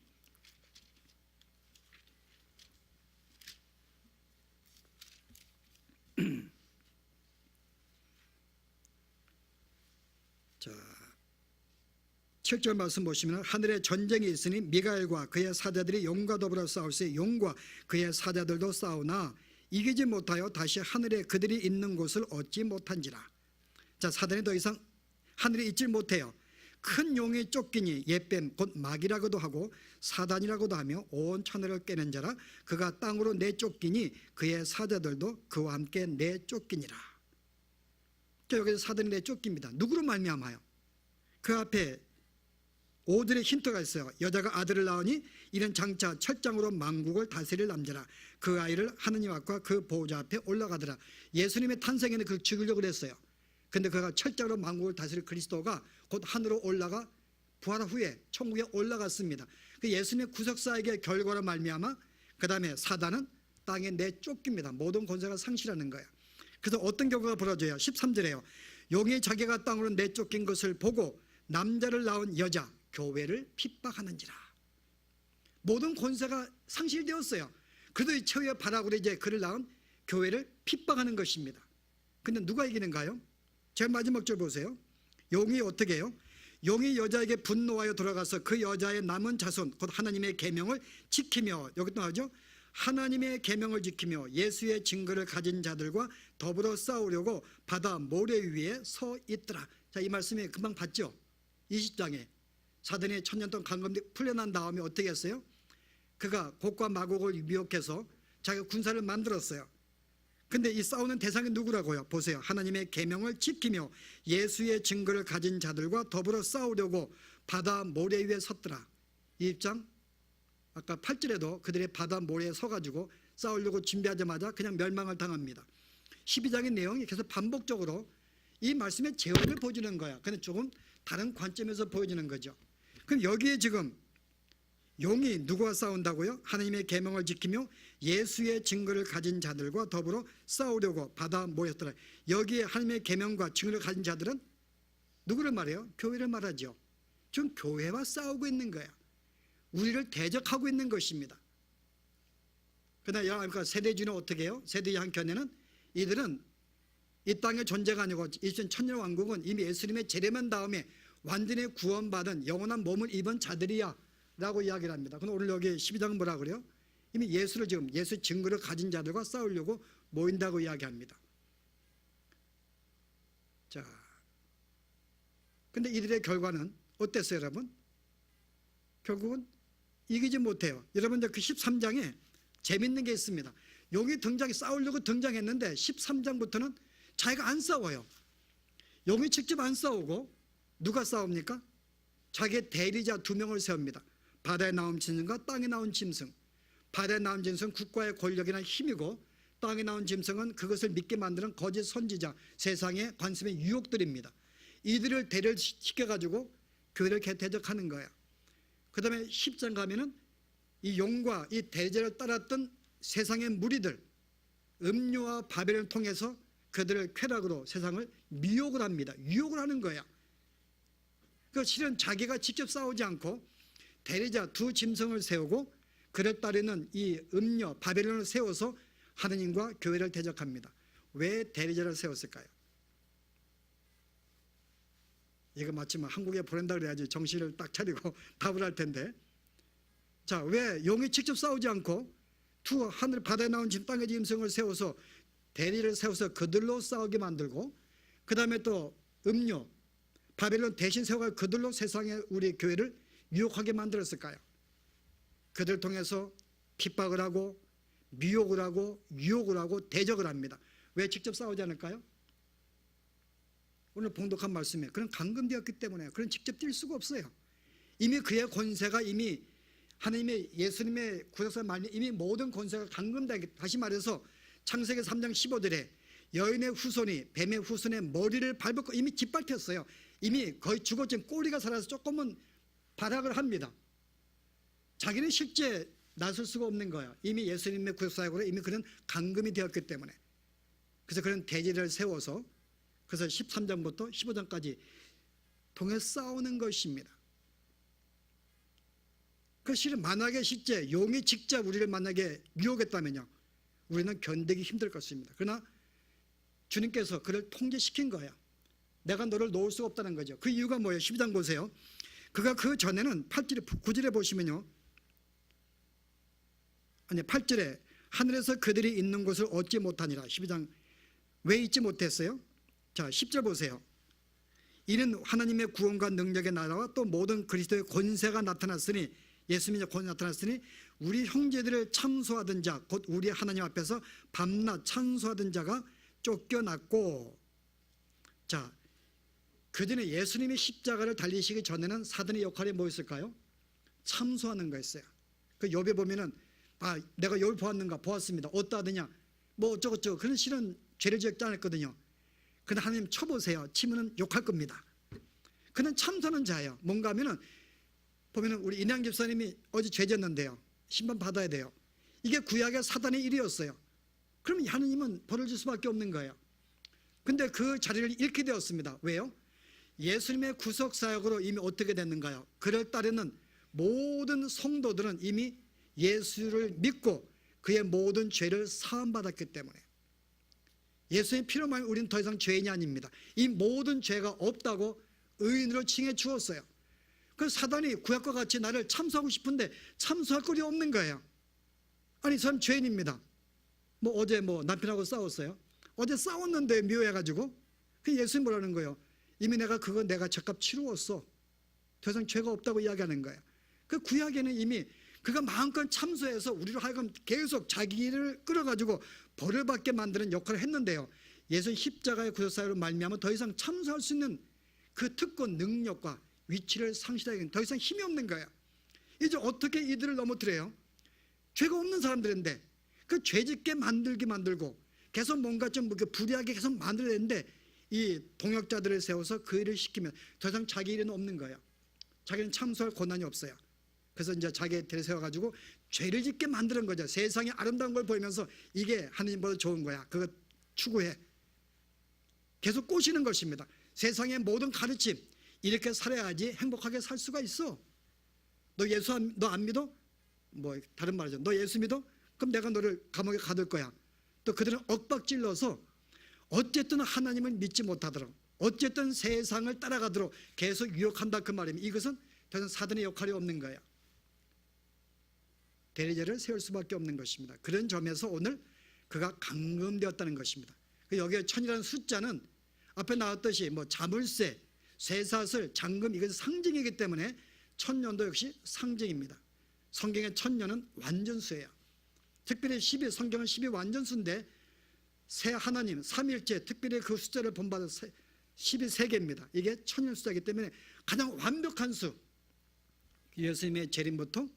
자, 7절 말씀 보시면 하늘에 전쟁이 있으니 미가엘과 그의 사자들이 용과 더불어 싸울세 용과 그의 사자들도 싸우나 이기지 못하여 다시 하늘에 그들이 있는 곳을 얻지 못한지라. 자, 사단이 더 이상 하늘에 있질 못해요. 큰 용이 쫓기니 옛뱀 곧 마귀라고도 하고 사단이라고도 하며 온 천하를 깨는 자라. 그가 땅으로 내쫓기니 그의 사자들도 그와 함께 내쫓기니라. 여기서 사단이 내쫓깁니다. 누구로 말미암아요? 그 앞에 5절의 힌트가 있어요. 여자가 아들을 낳으니 이는 장차 철장으로 만국을 다스릴 남자라. 그 아이를 하느님 앞과 그 보호자 앞에 올라가더라. 예수님의 탄생에는 그걸 죽이려고 했어요. 근데 그가 철장으로 만국을 다스릴 그리스도가 곧 하늘로 올라가 부활 후에 천국에 올라갔습니다. 그 예수님의 구속사역의 결과로 말미암아 그 다음에 사단은 땅에 내쫓깁니다. 모든 권세가 상실하는 거예요. 그래서 어떤 결과가 벌어져요? 13절에요. 용이 자기가 땅으로 내쫓긴 것을 보고 남자를 낳은 여자 교회를 핍박하는지라. 모든 권세가 상실되었어요. 그래도 이 최후의 발악으로 이제 그를 낳은 교회를 핍박하는 것입니다. 근데 누가 이기는가요? 제일 마지막 절 보세요. 용이 어떻게 해요? 용이 여자에게 분노하여 돌아가서 그 여자의 남은 자손 곧 하나님의 계명을 지키며, 여기 또 하죠, 하나님의 계명을 지키며 예수의 증거를 가진 자들과 더불어 싸우려고 바다 모래 위에 서 있더라. 자, 이 말씀이 금방 봤죠? 20장에 사단이 천년 동안 감금돼 풀려난 다음에 어떻게 했어요? 그가 곡과 마곡을 미혹해서 자기가 군사를 만들었어요. 근데 이 싸우는 대상이 누구라고요? 보세요. 하나님의 계명을 지키며 예수의 증거를 가진 자들과 더불어 싸우려고 바다 모래 위에 섰더라. 이 입장 아까 8절에도 그들이 바다 모래에 서가지고 싸우려고 준비하자마자 그냥 멸망을 당합니다. 12장의 내용이 계속 반복적으로 이 말씀의 재원을 보여주는 거야. 근데 조금 다른 관점에서 보여주는 거죠. 그럼 여기에 지금 용이 누구와 싸운다고요? 하나님의 계명을 지키며 예수의 증거를 가진 자들과 더불어 싸우려고 바다 모였더라. 여기에 하나님의 계명과 증거를 가진 자들은 누구를 말해요? 교회를 말하죠. 지금 교회와 싸우고 있는 거야. 우리를 대적하고 있는 것입니다. 그러나 세대주는 어떻게 해요? 세대의 한켠에는 이들은 이 땅의 존재가 아니고 이전 천년 왕국은 이미 예수님의 재림한 다음에 완전히 구원받은 영원한 몸을 입은 자들이야 라고 이야기를 합니다. 그럼 오늘 여기 12장은 뭐라 그래요? 이미 예수를 지금 예수 증거를 가진 자들과 싸우려고 모인다고 이야기합니다. 자, 근데 이들의 결과는 어땠어요, 여러분? 결국은 이기지 못해요. 여러분, 그 13장에 재밌는 게 있습니다. 용이 싸우려고 등장했는데 13장부터는 자기가 안 싸워요. 용이 직접 안 싸우고 누가 싸웁니까? 자기의 대리자 2명을 세웁니다. 바다에 나온 짐승과 땅에 나온 짐승. 바다에 나온 짐승은 국가의 권력이나 힘이고 땅에 나온 짐승은 그것을 믿게 만드는 거짓 선지자, 세상의 관습의 유혹들입니다. 이들을 대결시켜가지고 교회를 대적하는 거예요. 그 다음에 10장 가면은 이 용과 이 대제를 따랐던 세상의 무리들, 음료와 바벨을 통해서 그들을 쾌락으로 세상을 미혹을 합니다. 유혹을 하는 거야. 그 실은 자기가 직접 싸우지 않고 대리자 두 짐승을 세우고 그를 따르는 이 음료 바벨론을 세워서 하느님과 교회를 대적합니다. 왜 대리자를 세웠을까요? 이거 마치 한국에 보낸다 그래야지 정신을 딱 차리고 답을 할 텐데, 자, 왜 용이 직접 싸우지 않고 두 하늘 바다에 나온 땅의 짐승을 세워서 대리를 세워서 그들로 싸우게 만들고, 그 다음에 또 음료 바벨론 대신 세워가 그들로 세상에 우리 교회를 유혹하게 만들었을까요? 그들 통해서 핍박을 하고 미혹을 하고 유혹을 하고 대적을 합니다. 왜 직접 싸우지 않을까요? 오늘 봉독한 말씀에 그런 감금되었기 때문에 그런 직접 뛸 수가 없어요. 이미 그의 권세가 이미 하나님의 예수님의 구속사 말미 이미 모든 권세가 감금되기, 다시 말해서 창세기 3장 15절에 여인의 후손이 뱀의 후손의 머리를 밟고 이미 짓밟혔어요. 이미 거의 죽었지만 꼬리가 살아서 조금은 발악을 합니다. 자기는 실제 나설 수가 없는 거야. 이미 예수님의 구속사역으로 이미 그는 감금이 되었기 때문에. 그래서 그런 대지를 세워서 그래서 13장부터 15장까지 통해 싸우는 것입니다. 그 실은 만약에 실제 용이 직접 우리를 만약에 유혹했다면요, 우리는 견디기 힘들 것입니다. 그러나 주님께서 그를 통제시킨 거예요. 내가 너를 놓을 수가 없다는 거죠. 그 이유가 뭐예요? 12장 보세요. 그가 그 전에는 8절에 9절에 보시면요, 아니 8절에 하늘에서 그들이 있는 곳을 얻지 못하니라. 12장 왜 잊지 못했어요? 자 10절 보세요. 이는 하나님의 구원과 능력의 나라와 또 모든 그리스도의 권세가 나타났으니, 예수님의 권세가 나타났으니 우리 형제들을 참소하던 자 곧 우리 하나님 앞에서 밤낮 참소하던 자가 쫓겨났고. 자, 그전에 예수님이 십자가를 달리시기 전에는 사단의 역할이 뭐였을까요? 참소하는 거였어요. 그 욥에 보면은 내가 욥을 보았는가? 보았습니다. 어떠하느냐? 뭐 어쩌고저쩌고. 그런 실은 죄를 지었지 않았거든요. 그런데 하나님 쳐보세요. 치면은 욕할 겁니다. 그는 참소하는 자예요. 뭔가 하면은 보면은 우리 인양 집사님이 어제 죄 졌는데요, 심판 받아야 돼요. 이게 구약의 사단의 일이었어요. 그러면 하나님은 벌을 줄 수밖에 없는 거예요. 근데 그 자리를 잃게 되었습니다. 왜요? 예수님의 구속사역으로 이미 어떻게 됐는가요? 그를 따르는 모든 성도들은 이미 예수를 믿고 그의 모든 죄를 사함받았기 때문에, 예수의 피로만 우리는 더 이상 죄인이 아닙니다. 이 모든 죄가 없다고 의인으로 칭해 주었어요. 그 사단이 구약과 같이 나를 참소하고 싶은데 참소할 거리 없는 거예요. 아니 저는 죄인입니다. 뭐 어제 남편하고 싸웠어요. 어제 싸웠는데 미워해가지고 그 예수님 뭐라는 거예요? 이미 내가 죄값 치루었어. 더 이상 죄가 없다고 이야기하는 거예요. 그 구약에는 이미 그가 마음껏 참소해서 우리로 하여금 계속 자기를 끌어가지고 벌을 받게 만드는 역할을 했는데요, 예수 십자가의 구속사역으로 말미암아 더 이상 참소할 수 있는 그 특권, 능력과 위치를 상실하기는 더 이상 힘이 없는 거예요. 이제 어떻게 이들을 넘어뜨려요? 죄가 없는 사람들인데 그 죄짓게 만들고 계속 뭔가 좀 불리하게 계속 만들어내는데, 이 동역자들을 세워서 그 일을 시키면 더 이상 자기 일은 없는 거예요. 자기는 참소할 권한이 없어요. 그래서 이제 자기 대를 세워가지고 죄를 짓게 만드는 거죠. 세상에 아름다운 걸 보이면서 이게 하나님보다 좋은 거야, 그거 추구해. 계속 꼬시는 것입니다. 세상의 모든 가르침, 이렇게 살아야지 행복하게 살 수가 있어. 너 예수 너 안 믿어? 다른 말이죠. 너 예수 믿어? 그럼 내가 너를 감옥에 가둘 거야. 또 그들은 엇박질러서 어쨌든 하나님을 믿지 못하도록, 어쨌든 세상을 따라가도록 계속 유혹한다 그 말입니다. 이것은 더 이상 사단의 역할이 없는 거예요. 대리자를 세울 수밖에 없는 것입니다. 그런 점에서 오늘 그가 감금되었다는 것입니다. 여기에 천이라는 숫자는 앞에 나왔듯이 자물쇠, 쇠사슬, 잠금, 이것은 상징이기 때문에 천년도 역시 상징입니다. 성경의 천년은 완전수예요. 특별히 성경은 10이 완전수인데 새 하나님 삼일째 특별히 그 숫자를 본받은 10이 3개입니다. 이게 천년 숫자이기 때문에 가장 완벽한 수, 예수님의 재림부터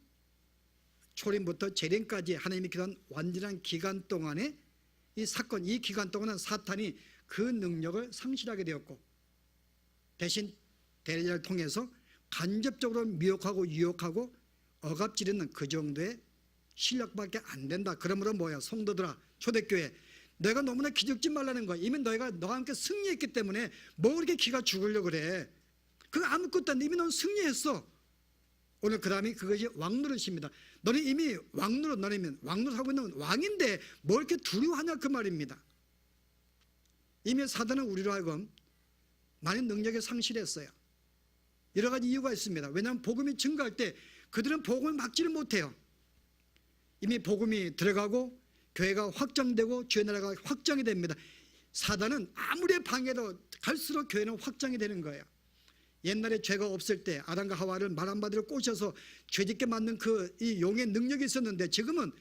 초림부터 재림까지 하나님이 기도한 완전한 기간 동안에 이 사건, 이 기간 동안은 사탄이 그 능력을 상실하게 되었고 대신 대리자를 통해서 간접적으로 미혹하고 유혹하고 억압지르는 그 정도의 실력밖에 안 된다. 그러므로 뭐야, 성도들아, 초대교회, 내가 너무나 기죽지 말라는 거야. 이미 너와 함께 승리했기 때문에 뭐 그렇게 기가 죽으려고 그래. 그거 아무것도 안 돼. 이미 넌 승리했어. 오늘 그 다음에 그것이 왕노릇입니다. 너는 이미 왕노릇, 너는 왕노릇하고 있는 왕인데 뭘 이렇게 두려워하냐 그 말입니다. 이미 사단은 우리로 하여금 많은 능력을 상실했어요. 여러 가지 이유가 있습니다. 왜냐하면 복음이 증가할 때 그들은 복음을 막지를 못해요. 이미 복음이 들어가고 교회가 확장되고 주의 나라가 확장이 됩니다. 사단은 아무리 방해도 갈수록 교회는 확장이 되는 거예요. 옛날에 죄가 없을 때 아담과 하와를 말 한마디로 꼬셔서 죄짓게 만든 이 용의 능력이 있었는데 지금은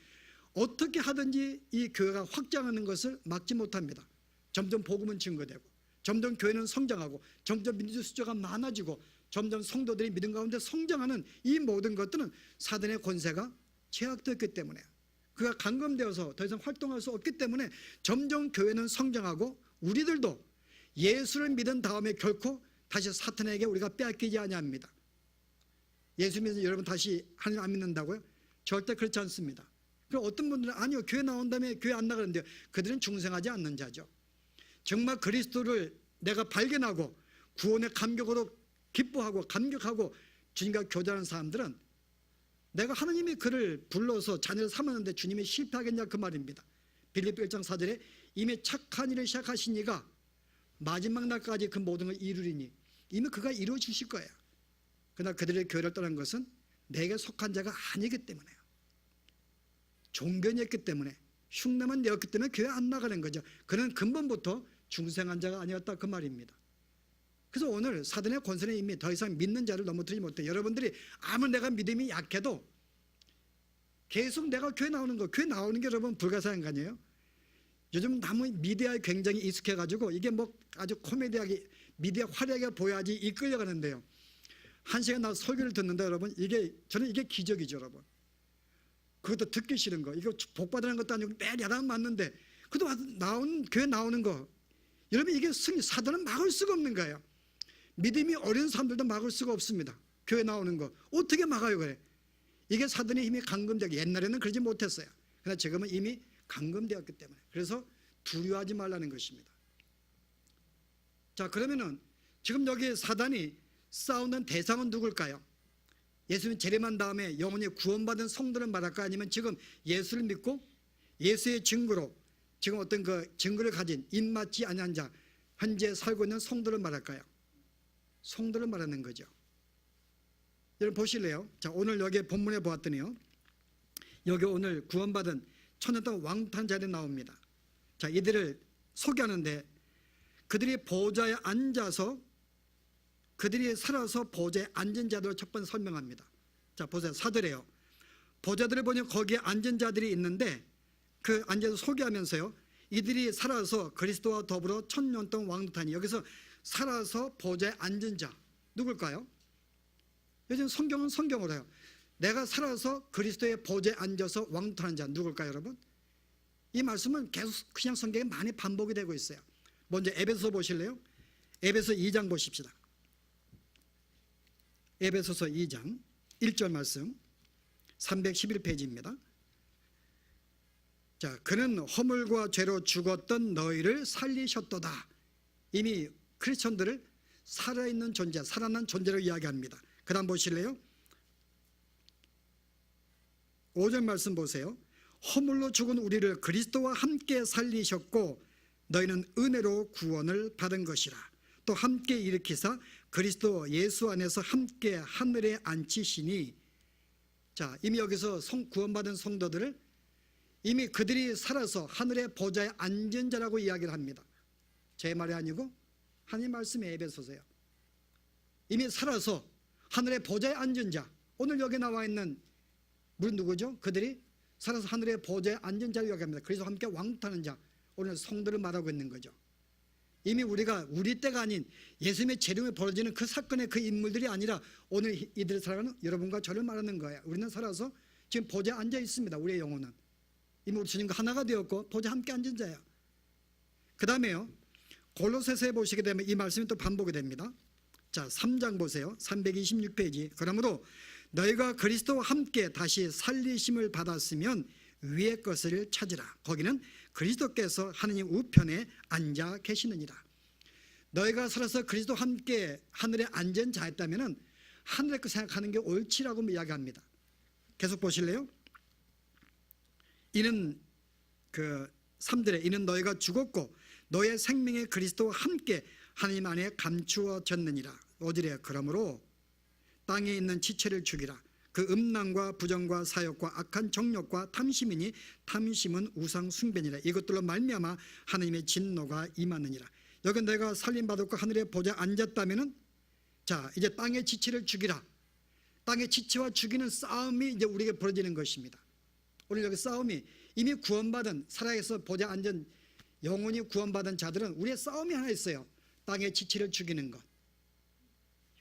어떻게 하든지 이 교회가 확장하는 것을 막지 못합니다. 점점 복음은 증거되고 점점 교회는 성장하고 점점 민주 숫자가 많아지고 점점 성도들이 믿음 가운데 성장하는 이 모든 것들은 사단의 권세가 제약되었기 때문에 그가 감금되어서 더 이상 활동할 수 없기 때문에 점점 교회는 성장하고 우리들도 예수를 믿은 다음에 결코 다시 사탄에게 우리가 빼앗기지 아니합니다. 예수 믿으면 여러분 다시 하나님 안 믿는다고요? 절대 그렇지 않습니다. 그럼 어떤 분들은 아니요, 교회 나온 다음에 교회 안 나가는데요. 그들은 중생하지 않는 자죠. 정말 그리스도를 내가 발견하고 구원의 감격으로 기뻐하고 감격하고 주님과 교제하는 사람들은 내가 하나님이 그를 불러서 자녀를 삼았는데 주님이 실패하겠냐 그 말입니다. 빌립보 1장 4절에 이미 착한 일을 시작하신 이가 마지막 날까지 그 모든 걸 이루리니 이미 그가 이루어 주실 거예요. 그러나 그들의 교회를 떠난 것은 내게 속한 자가 아니기 때문에요. 종견이었기 때문에 흉내만 내었기 때문에 교회 안 나가는 거죠. 그는 근본부터 중생한 자가 아니었다 그 말입니다. 그래서 오늘 사단의 권세는 이미 더 이상 믿는 자를 넘어뜨리지 못해. 여러분들이 아무리 내가 믿음이 약해도 계속 내가 교회 나오는 게 여러분 불가사의한 거 아니에요? 요즘 너무 미디어에 굉장히 익숙해가지고 이게 뭐 아주 코미디하게 미디어 화려하게 보여야지 이끌려가는데요. 한 시간 나와서 설교를 듣는데 여러분 저는 이게 기적이죠 여러분. 그것도 듣기 싫은 거. 이거 복받으라는 것도 아니고 매일 야단 맞는데 그래도 교회 나오는 거 여러분 이게 사단은 막을 수가 없는 거예요. 믿음이 어린 사람들도 막을 수가 없습니다. 교회 나오는 거 어떻게 막아요 그래? 이게 사단의 힘이 감금되기 옛날에는 그러지 못했어요. 그러나 지금은 이미 감금되었기 때문에 그래서 두려워하지 말라는 것입니다. 자 그러면은 지금 여기 사단이 싸우는 대상은 누굴까요? 예수님 재림한 다음에 영원히 구원받은 성도를 말할까 아니면 지금 예수를 믿고 예수의 증거로 지금 어떤 그 증거를 가진 입맞지 아니한 자 현재 살고 있는 성도를 말할까요? 성도를 말하는 거죠. 여러분 보실래요? 자 오늘 여기 본문에 보았더니요. 여기 오늘 구원받은 천년 동안 왕탄 자들이 나옵니다. 자 이들을 소개하는데 그들이 보좌에 앉아서 그들이 살아서 보좌에 앉은 자들을 첫 번째 설명합니다. 자 보세요. 사절에요. 보좌들을 보니 거기에 앉은 자들이 있는데 그 앉아서 소개하면서요. 이들이 살아서 그리스도와 더불어 천년 동안 왕노타니 여기서 살아서 보좌에 앉은 자 누굴까요? 요즘 성경은 성경으로 해요. 내가 살아서 그리스도의 보좌에 앉아서 왕노타는 자 누굴까요 여러분? 이 말씀은 계속 그냥 성경에 많이 반복이 되고 있어요. 먼저 에베소서 보실래요? 에베소 2장 보십시다. 에베소서 2장 1절 말씀 311페이지입니다. 자, 그는 허물과 죄로 죽었던 너희를 살리셨도다. 이미 크리스천들을 살아있는 존재, 살아난 존재로 이야기합니다. 그 다음 보실래요? 5절 말씀 보세요. 허물로 죽은 우리를 그리스도와 함께 살리셨고 너희는 은혜로 구원을 받은 것이라. 또 함께 일으키사 그리스도 예수 안에서 함께 하늘에 앉히시니. 자 이미 여기서 구원받은 성도들을 이미 그들이 살아서 하늘의 보좌에 앉은 자라고 이야기를 합니다. 제 말이 아니고 하나님 말씀의 에베소서예요. 이미 살아서 하늘의 보좌에 앉은 자. 오늘 여기 나와 있는 우리 누구죠? 그들이 살아서 하늘의 보좌에 앉은 자를 이야기합니다. 그래서 함께 왕타는 자. 오늘 성도를 말하고 있는 거죠. 이미 우리가 우리 때가 아닌 예수님의 재림에 벌어지는 그 사건의 그 인물들이 아니라 오늘 이들을 살아가는 여러분과 저를 말하는 거예요. 우리는 살아서 지금 보좌에 앉아 있습니다. 우리의 영혼은 이미 우리 주님과 하나가 되었고 보좌에 함께 앉은 자예요. 그 다음에요, 골로새서에 보시게 되면 이 말씀이 또 반복이 됩니다. 자, 3장 보세요. 326페이지. 그러므로 너희가 그리스도와 함께 다시 살리심을 받았으면 위의 것을 찾으라. 거기는 그리스도께서 하느님 우편에 앉아 계시느니라. 너희가 살아서 그리스도와 함께 하늘에 앉은 자였다면 하늘의 것 생각하는 게 옳지라고 이야기합니다. 계속 보실래요? 이는 그 3절에 이는 너희가 죽었고 너의 생명의 그리스도와 함께 하나님 안에 감추어졌느니라. 5절에 그러므로 땅에 있는 지체를 죽이라. 그 음란과 부정과 사욕과 악한 정욕과 탐심이니 탐심은 우상 숭배니라. 이것들로 말미암아 하나님의 진노가 임하느니라. 여기 내가 살림받았고 하늘에 보좌에 앉았다면은, 자, 이제 땅의 지체를 죽이라. 땅의 지체와 죽이는 싸움이 이제 우리에게 벌어지는 것입니다. 오늘 여기 싸움이 이미 구원받은 살아서 보좌에 앉은 영원히 구원받은 자들은 우리의 싸움이 하나 있어요. 땅의 지체를 죽이는 것.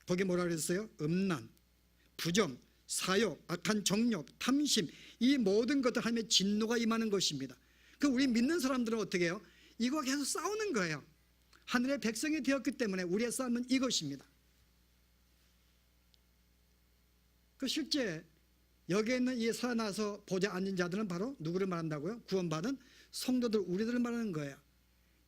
거기 뭐라 그랬어요? 음란, 부정, 사욕, 악한 정욕, 탐심, 이 모든 것들 하나님의 진노가 임하는 것입니다. 그 우리 믿는 사람들은 어떻게 해요? 이거 계속 싸우는 거예요. 하늘의 백성이 되었기 때문에 우리의 싸움은 이것입니다. 그 실제 여기에 있는 이 살아나서 보좌에 앉은 자들은 바로 누구를 말한다고요? 구원받은 성도들, 우리들을 말하는 거예요.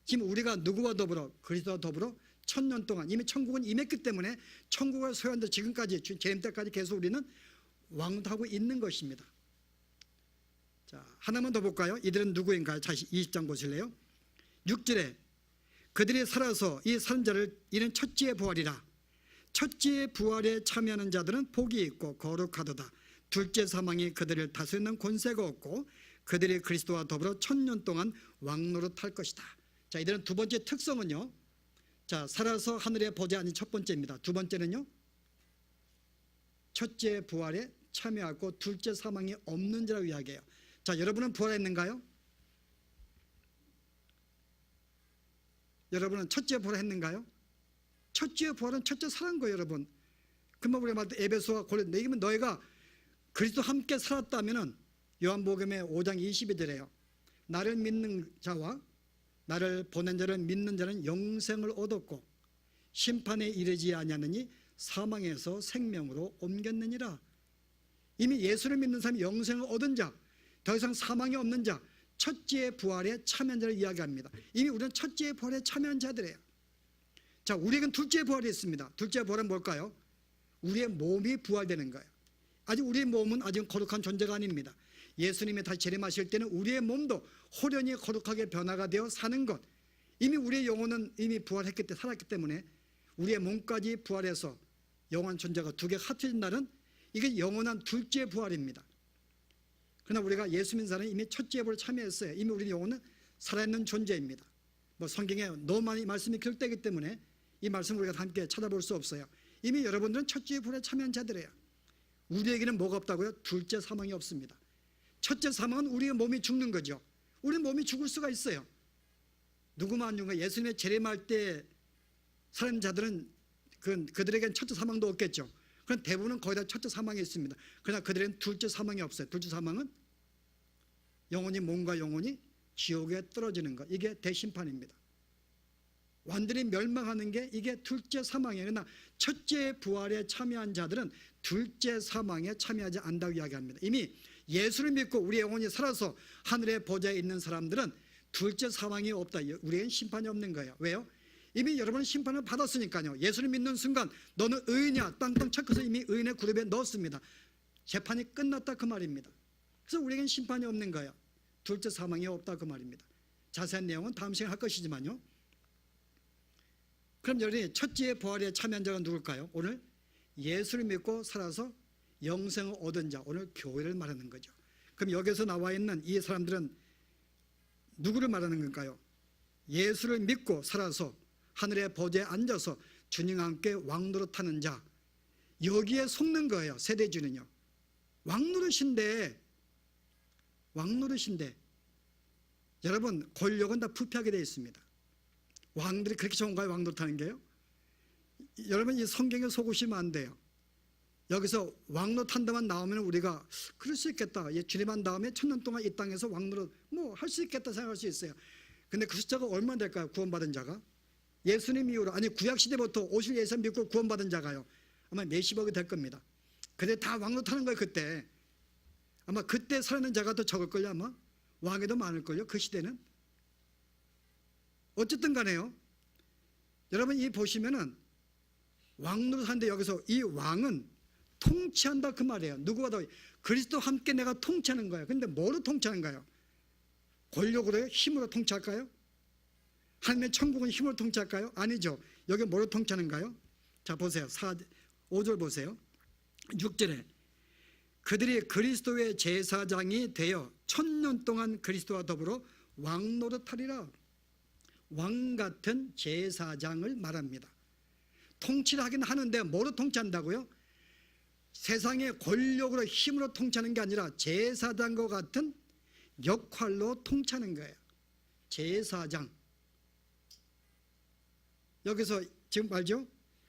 지금 우리가 누구와 더불어? 그리스도와 더불어 1000년 동안 이미 천국은 임했기 때문에 천국을 소유한다. 지금까지 재림 때까지 계속 우리는 왕도하고 있는 것입니다. 자, 하나만 더 볼까요? 이들은 누구인가요? 다시 20장 보실래요? 6절에 그들이 살아서 이 사는 자를 이는 첫째의 부활이라. 첫째의 부활에 참여하는 자들은 복이 있고 거룩하도다. 둘째 사망이 그들을 다스리는 권세가 없고 그들이 그리스도와 더불어 1000년 동안 왕노릇할 것이다. 자, 이들은 두 번째 특성은요, 자, 살아서 하늘에 보좌에 앉은 첫 번째입니다. 두 번째는요, 첫째 부활에 참여하고 둘째 사망이 없는 자라고 이야기해요. 자, 여러분은 부활했는가요? 여러분은 첫째 부활했는가요? 첫째 부활은 첫째 살은 거예요, 여러분. 금방 우리가 말할 때 에베소와 고린도, 이기면 너희가 그리스도 함께 살았다면은 요한복음의 5장 22절에요. 나를 믿는 자와 나를 보낸 자를 믿는 자는 영생을 얻었고 심판에 이르지 아니하느니 사망에서 생명으로 옮겼느니라. 이미 예수를 믿는 사람이 영생을 얻은 자, 더 이상 사망이 없는 자, 첫째 부활에 참여한 자를 이야기합니다. 이미 우리는 첫째 부활에 참여한 자들이에요. 자, 우리에겐 둘째 부활이 있습니다. 둘째 부활은 뭘까요? 우리의 몸이 부활되는 거예요. 아직 우리의 몸은 아직 거룩한 존재가 아닙니다. 예수님이 다시 재림하실 때는 우리의 몸도 호련히 거룩하게 변화가 되어 사는 것. 이미 우리의 영혼은 이미 부활했기 때문에, 살았기 때문에 우리의 몸까지 부활해서 영원한 존재가 두 개가 합쳐진 날은 이게 영원한 둘째 부활입니다. 그러나 우리가 예수 믿는 사람은 이미 첫째 부활에 참여했어요. 이미 우리 영혼은 살아있는 존재입니다. 뭐 성경에 너무 많이 말씀이 기록되기 때문에 이 말씀을 우리가 함께 찾아볼 수 없어요. 이미 여러분들은 첫째 부활에 참여한 자들이에요. 우리에게는 뭐가 없다고요? 둘째 사망이 없습니다. 첫째 사망은 우리의 몸이 죽는 거죠. 우리 몸이 죽을 수가 있어요. 누구만 죽는가? 예수님의 재림할 때 살아있는 자들은 그들에겐 첫째 사망도 없겠죠. 그럼 대부분은 거의 다 첫째 사망이 있습니다. 그러나 그들은 둘째 사망이 없어요. 둘째 사망은 영혼이 몸과 영혼이 지옥에 떨어지는 것. 이게 대심판입니다. 완전히 멸망하는 게 이게 둘째 사망이에요. 그러나 첫째 부활에 참여한 자들은 둘째 사망에 참여하지 않는다고 이야기합니다. 이미 예수를 믿고 우리 영혼이 살아서 하늘의 보좌에 있는 사람들은 둘째 사망이 없다. 우리에겐 심판이 없는 거예요. 왜요? 이미 여러분은 심판을 받았으니까요. 예수를 믿는 순간 너는 의인이야 땅땅 쳐서 이미 의인의 그룹에 넣었습니다. 재판이 끝났다 그 말입니다. 그래서 우리에겐 심판이 없는 거예요. 둘째 사망이 없다 그 말입니다. 자세한 내용은 다음 시간에 할 것이지만요. 그럼 여러분이 첫째 부활에 참여한 자가 누굴까요? 오늘 예수를 믿고 살아서 영생을 얻은 자, 오늘 교회를 말하는 거죠. 그럼 여기서 나와 있는 이 사람들은 누구를 말하는 걸까요? 예수를 믿고 살아서 하늘의 보좌에 앉아서 주님과 함께 왕노릇하는 자, 여기에 속는 거예요. 세대주는요. 왕노릇인데 여러분 권력은 다 부패하게 되어 있습니다. 왕들이 그렇게 좋은가요? 왕노릇하는 게요? 여러분 이 성경에 속으시면 안 돼요. 여기서 왕노릇한다만 나오면 우리가 그럴 수 있겠다. 주님한 다음에 1000년 동안 이 땅에서 왕노릇 뭐 할 수 있겠다 생각할 수 있어요. 근데 그 숫자가 얼마나 될까요? 구원받은 자가? 예수님 이후로, 아니 구약시대부터 오실 예수 믿고 구원받은 자가요, 아마 몇십억이 될 겁니다. 근데 다 왕노릇하는 거예요. 그때 아마 그때 살아있는 자가 더 적을걸요. 아마 왕이 더 많을걸요. 그 시대는. 어쨌든 간에요, 여러분 이 보시면은 왕노릇하는데 여기서 이 왕은 통치한다 그 말이에요. 누구보다 그리스도와 함께 내가 통치하는 거예요. 근데 뭐로 통치하는가요? 권력으로요? 힘으로 통치할까요? 하나님의 천국은 힘으로 통치할까요? 아니죠. 여기 뭐로 통치하는가요? 자 보세요. 5절 보세요. 6절에 그들이 그리스도의 제사장이 되어 1000년 동안 그리스도와 더불어 왕노릇하리라. 왕 같은 제사장을 말합니다. 통치를 하긴 하는데 뭐로 통치한다고요? 세상의 권력으로 힘으로 통치하는 게 아니라 제사장과 같은 역할로 통치하는 거예요. 제사장. 여기서 지금 말죠?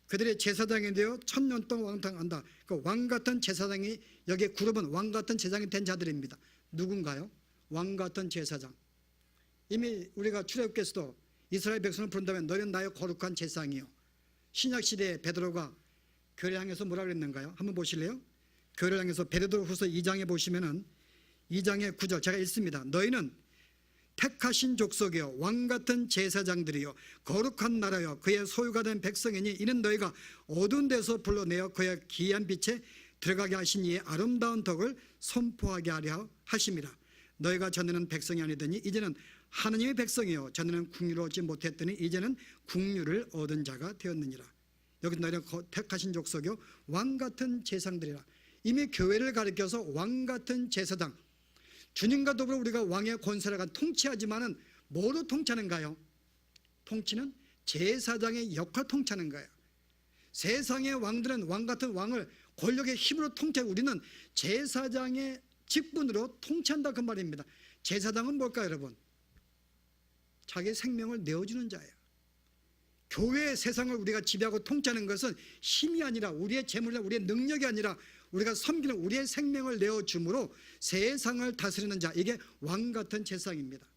그들의 제사장이 되어 1000년 동안 왕탕한다. 그 왕 같은 제사장이, 여기 그룹은 왕 같은 제사장이 된 자들입니다. 누군가요? 왕 같은 제사장. 이미 우리가 출애굽기에서도 이스라엘 백성을 부른다면 너희는 나의 거룩한 제사장이요. 신약시대에 베드로가 교회를 향해서 뭐라 그랬는가요? 한번 보실래요? 교회를 향해서 베드로후서 2장에 보시면은 2장의 9절 제가 읽습니다. 너희는 택하신 족속이요 왕같은 제사장들이요 거룩한 나라요 그의 소유가 된 백성이니 이는 너희가 어두운 데서 불러내어 그의 기이한 빛에 들어가게 하신 이의 아름다운 덕을 선포하게 하려 하심이라. 너희가 전에는 백성이 아니더니 이제는 하느님의 백성이요 전에는 국류를 얻지 못했더니 이제는 국류를 얻은 자가 되었느니라. 여기 너희는 택하신 족속이요 왕같은 제사장들이라. 이미 교회를 가리켜서 왕같은 제사장, 주님과 더불어 우리가 왕의 권세를 간 통치하지만은 뭐로 통치하는가요? 통치는 제사장의 역할 통치하는 거예요. 세상의 왕들은 왕같은 왕을 권력의 힘으로 통치하고 우리는 제사장의 직분으로 통치한다 그 말입니다. 제사장은 뭘까요 여러분? 자기 생명을 내어주는 자예요. 교회의 세상을 우리가 지배하고 통치하는 것은 힘이 아니라 우리의 재물이나 우리의 능력이 아니라 우리가 섬기는 우리의 생명을 내어줌으로 세상을 다스리는 자, 이게 왕같은 제사장입니다.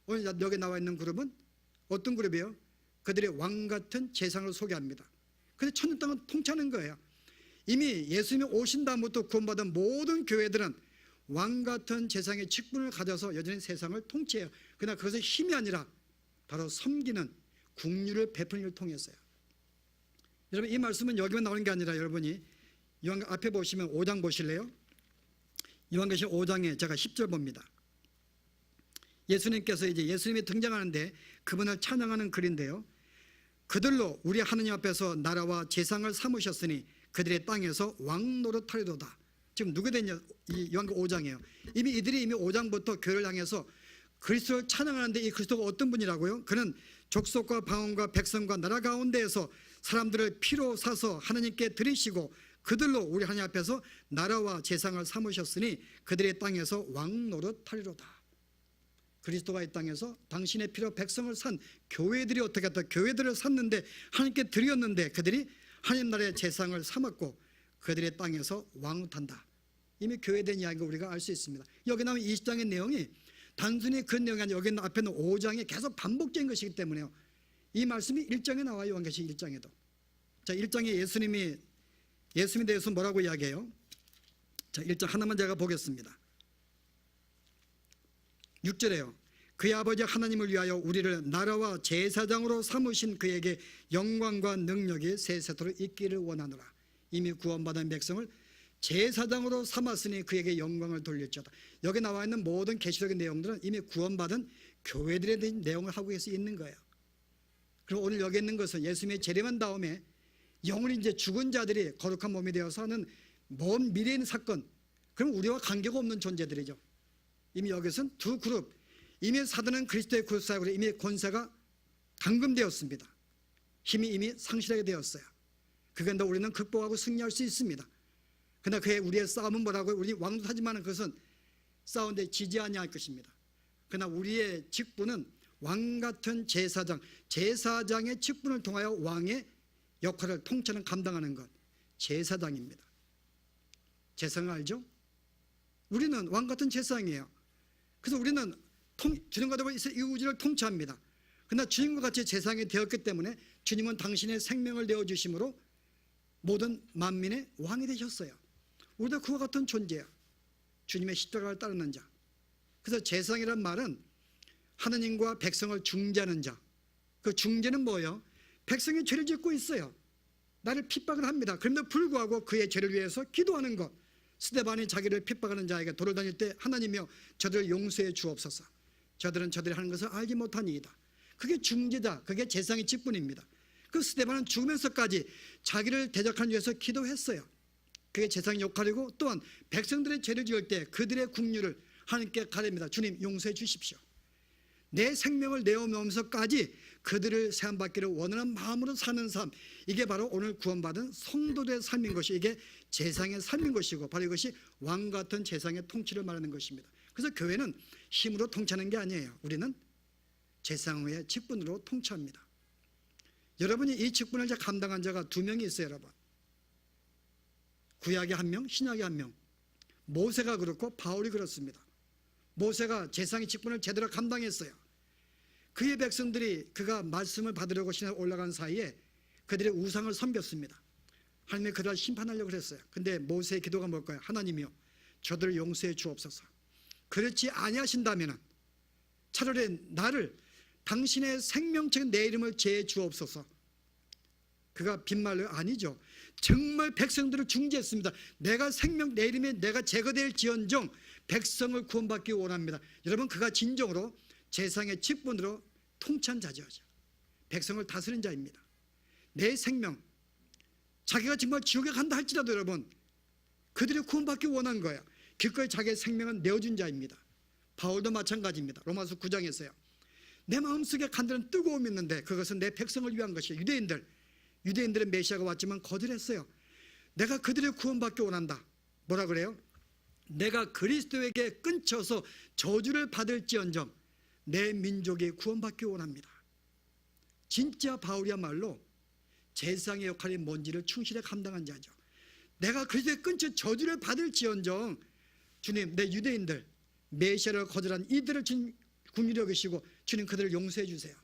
오늘 여기 나와 있는 그룹은 어떤 그룹이에요? 그들이 왕같은 제사장을 소개합니다. 그래서 1000년 동안 통치하는 거예요. 이미 예수님이 오신 다음부터 구원받은 모든 교회들은 왕같은 제사장의 직분을 가져서 여전히 세상을 통치해요. 그러나 그것은 힘이 아니라 바로 섬기는 국류를 베푸는 일을 통해서요. 여러분 이 말씀은 여기만 나오는 게 아니라 여러분이 요한 앞에 보시면 5장 보실래요? 요한계시록 5장에 제가 10절 봅니다. 예수님께서 이제 예수님이 등장하는데 그분을 찬양하는 글인데요. 그들로 우리 하느님 앞에서 나라와 제상을 삼으셨으니 그들의 땅에서 왕노릇하리로다. 지금 누구 됐냐? 이 요한계시록 5장이에요. 이미 이들이 5장부터 교회를 향해서 그리스도를 찬양하는데 이 그리스도가 어떤 분이라고요? 그는 족속과 방언과 백성과 나라 가운데에서 사람들을 피로 사서 하나님께 드리시고 그들로 우리 하나님 앞에서 나라와 제상을 삼으셨으니 그들의 땅에서 왕노릇하리로다. 그리스도가 이 땅에서 당신의 피로 백성을 산 교회들이 어떻게 했다? 교회들을 샀는데 하나님께 드렸는데 그들이 하나님 나라의 제상을 삼았고 그들의 땅에서 왕노릇한다. 이미 교회된 이야기가 우리가 알 수 있습니다. 여기 나온 20장의 내용이 단순히 그 내용이 아니라 여기 앞에 있는 5장에 계속 반복적인 것이기 때문에요. 이 말씀이 1장에 나와요. 요한계시록 1장에도. 자, 1장에 예수님에 대해서 뭐라고 이야기해요? 자, 1장 하나만 제가 보겠습니다. 6절에요. 그의 아버지 하나님을 위하여 우리를 나라와 제사장으로 삼으신 그에게 영광과 능력이 세세토록 있기를 원하노라. 이미 구원받은 백성을 제사장으로 삼았으니 그에게 영광을 돌릴지어다. 여기 나와 있는 모든 계시록의 내용들은 이미 구원받은 교회들에 대한 내용을 하고 있는 거예요. 그럼 오늘 여기 있는 것은 예수님이 재림한 다음에 영원히 이제 죽은 자들이 거룩한 몸이 되어서 하는 먼 미래에 있는 사건, 그럼 우리와 관계가 없는 존재들이죠. 이미 여기서는 두 그룹, 이미 사단은 그리스도의 구속사역으로 이미 권세가 감금되었습니다. 힘이 이미 상실하게 되었어요. 그건데 우리는 극복하고 승리할 수 있습니다. 그러나 그의 우리의 싸움은 뭐라고요? 우리 왕도하지만 그것은 싸우는데 지지 아니할 것입니다. 그러나 우리의 직분은 왕 같은 제사장, 제사장의 직분을 통하여 왕의 역할을 통치하는 감당하는 것, 제사장입니다. 제사장 알죠? 우리는 왕 같은 제사장이에요. 그래서 우리는 주님과 더불어 이 우주를 통치합니다. 그러나 주님과 같이 제사장이 되었기 때문에 주님은 당신의 생명을 내어주심으로 모든 만민의 왕이 되셨어요. 우리도 그와 같은 존재야. 주님의 십자가를 따르는 자. 그래서 제사장이란 말은 하느님과 백성을 중재하는 자. 그 중재는 뭐예요? 백성이 죄를 짓고 있어요. 나를 핍박을 합니다. 그런데 불구하고 그의 죄를 위해서 기도하는 것. 스데반이 자기를 핍박하는 자에게 돌을 다닐 때 하나님이여 저들을 용서해 주옵소서. 저들은 저들이 하는 것을 알지 못하니이다. 그게 중재자, 그게 제사장의 직분입니다. 그 스데반은 죽으면서까지 자기를 대적하기 위해서 기도했어요. 그게 제사장의 역할이고, 또한 백성들의 죄를 지을 때 그들의 국류를 하나님께 가립니다. 주님 용서해 주십시오. 내 생명을 내어놓으면서까지 그들을 세안받기를 원하는 마음으로 사는 삶, 이게 바로 오늘 구원받은 성도들의 삶인 것이, 이게 제사장의 삶인 것이고, 바로 이것이 왕 같은 제사장의 통치를 말하는 것입니다. 그래서 교회는 힘으로 통치하는 게 아니에요. 우리는 제사장의 직분으로 통치합니다. 여러분이 이 직분을 감당한 자가 두 명이 있어요. 여러분, 구약의 한 명, 신약의 한 명. 모세가 그렇고 바울이 그렇습니다. 모세가 제사장의 직분을 제대로 감당했어요. 그의 백성들이 그가 말씀을 받으려고 신에 올라간 사이에 그들의 우상을 섬겼습니다. 하나님이 그들을 심판하려고 그랬어요. 근데 모세의 기도가 뭘까요? 하나님이여 저들을 용서해 주옵소서. 그렇지 아니하신다면 차라리 나를 당신의 생명책인 내 이름을 제해 주옵소서. 그가 빈말로 아니죠. 정말 백성들을 중재했습니다. 내가 생명 내 이름에 내가 제거될지언정 백성을 구원받기 원합니다. 여러분, 그가 진정으로 제사장의 직분으로 통치한 자죠. 백성을 다스린 자입니다. 내 생명, 자기가 정말 지옥에 간다 할지라도 여러분, 그들이 구원받기 원한 거예요. 기꺼이 자기의 생명을 내어준 자입니다. 바울도 마찬가지입니다. 로마서 9장에서요. 내 마음속에 간절한 뜨거움이 있는데 그것은 내 백성을 위한 것이에요. 유대인들의 메시아가 왔지만 거절했어요. 내가 그들의 구원받기 원한다. 뭐라 그래요? 내가 그리스도에게 끊쳐서 저주를 받을지언정 내 민족이 구원받기 원합니다. 진짜 바울이야말로 제사장의 역할이 뭔지를 충실히 감당한 자죠. 내가 그리스도에 끊쳐 저주를 받을지언정 주님, 내 유대인들 메시아를 거절한 이들을 주님 긍휼히 여기시고 주님 그들을 용서해 주세요.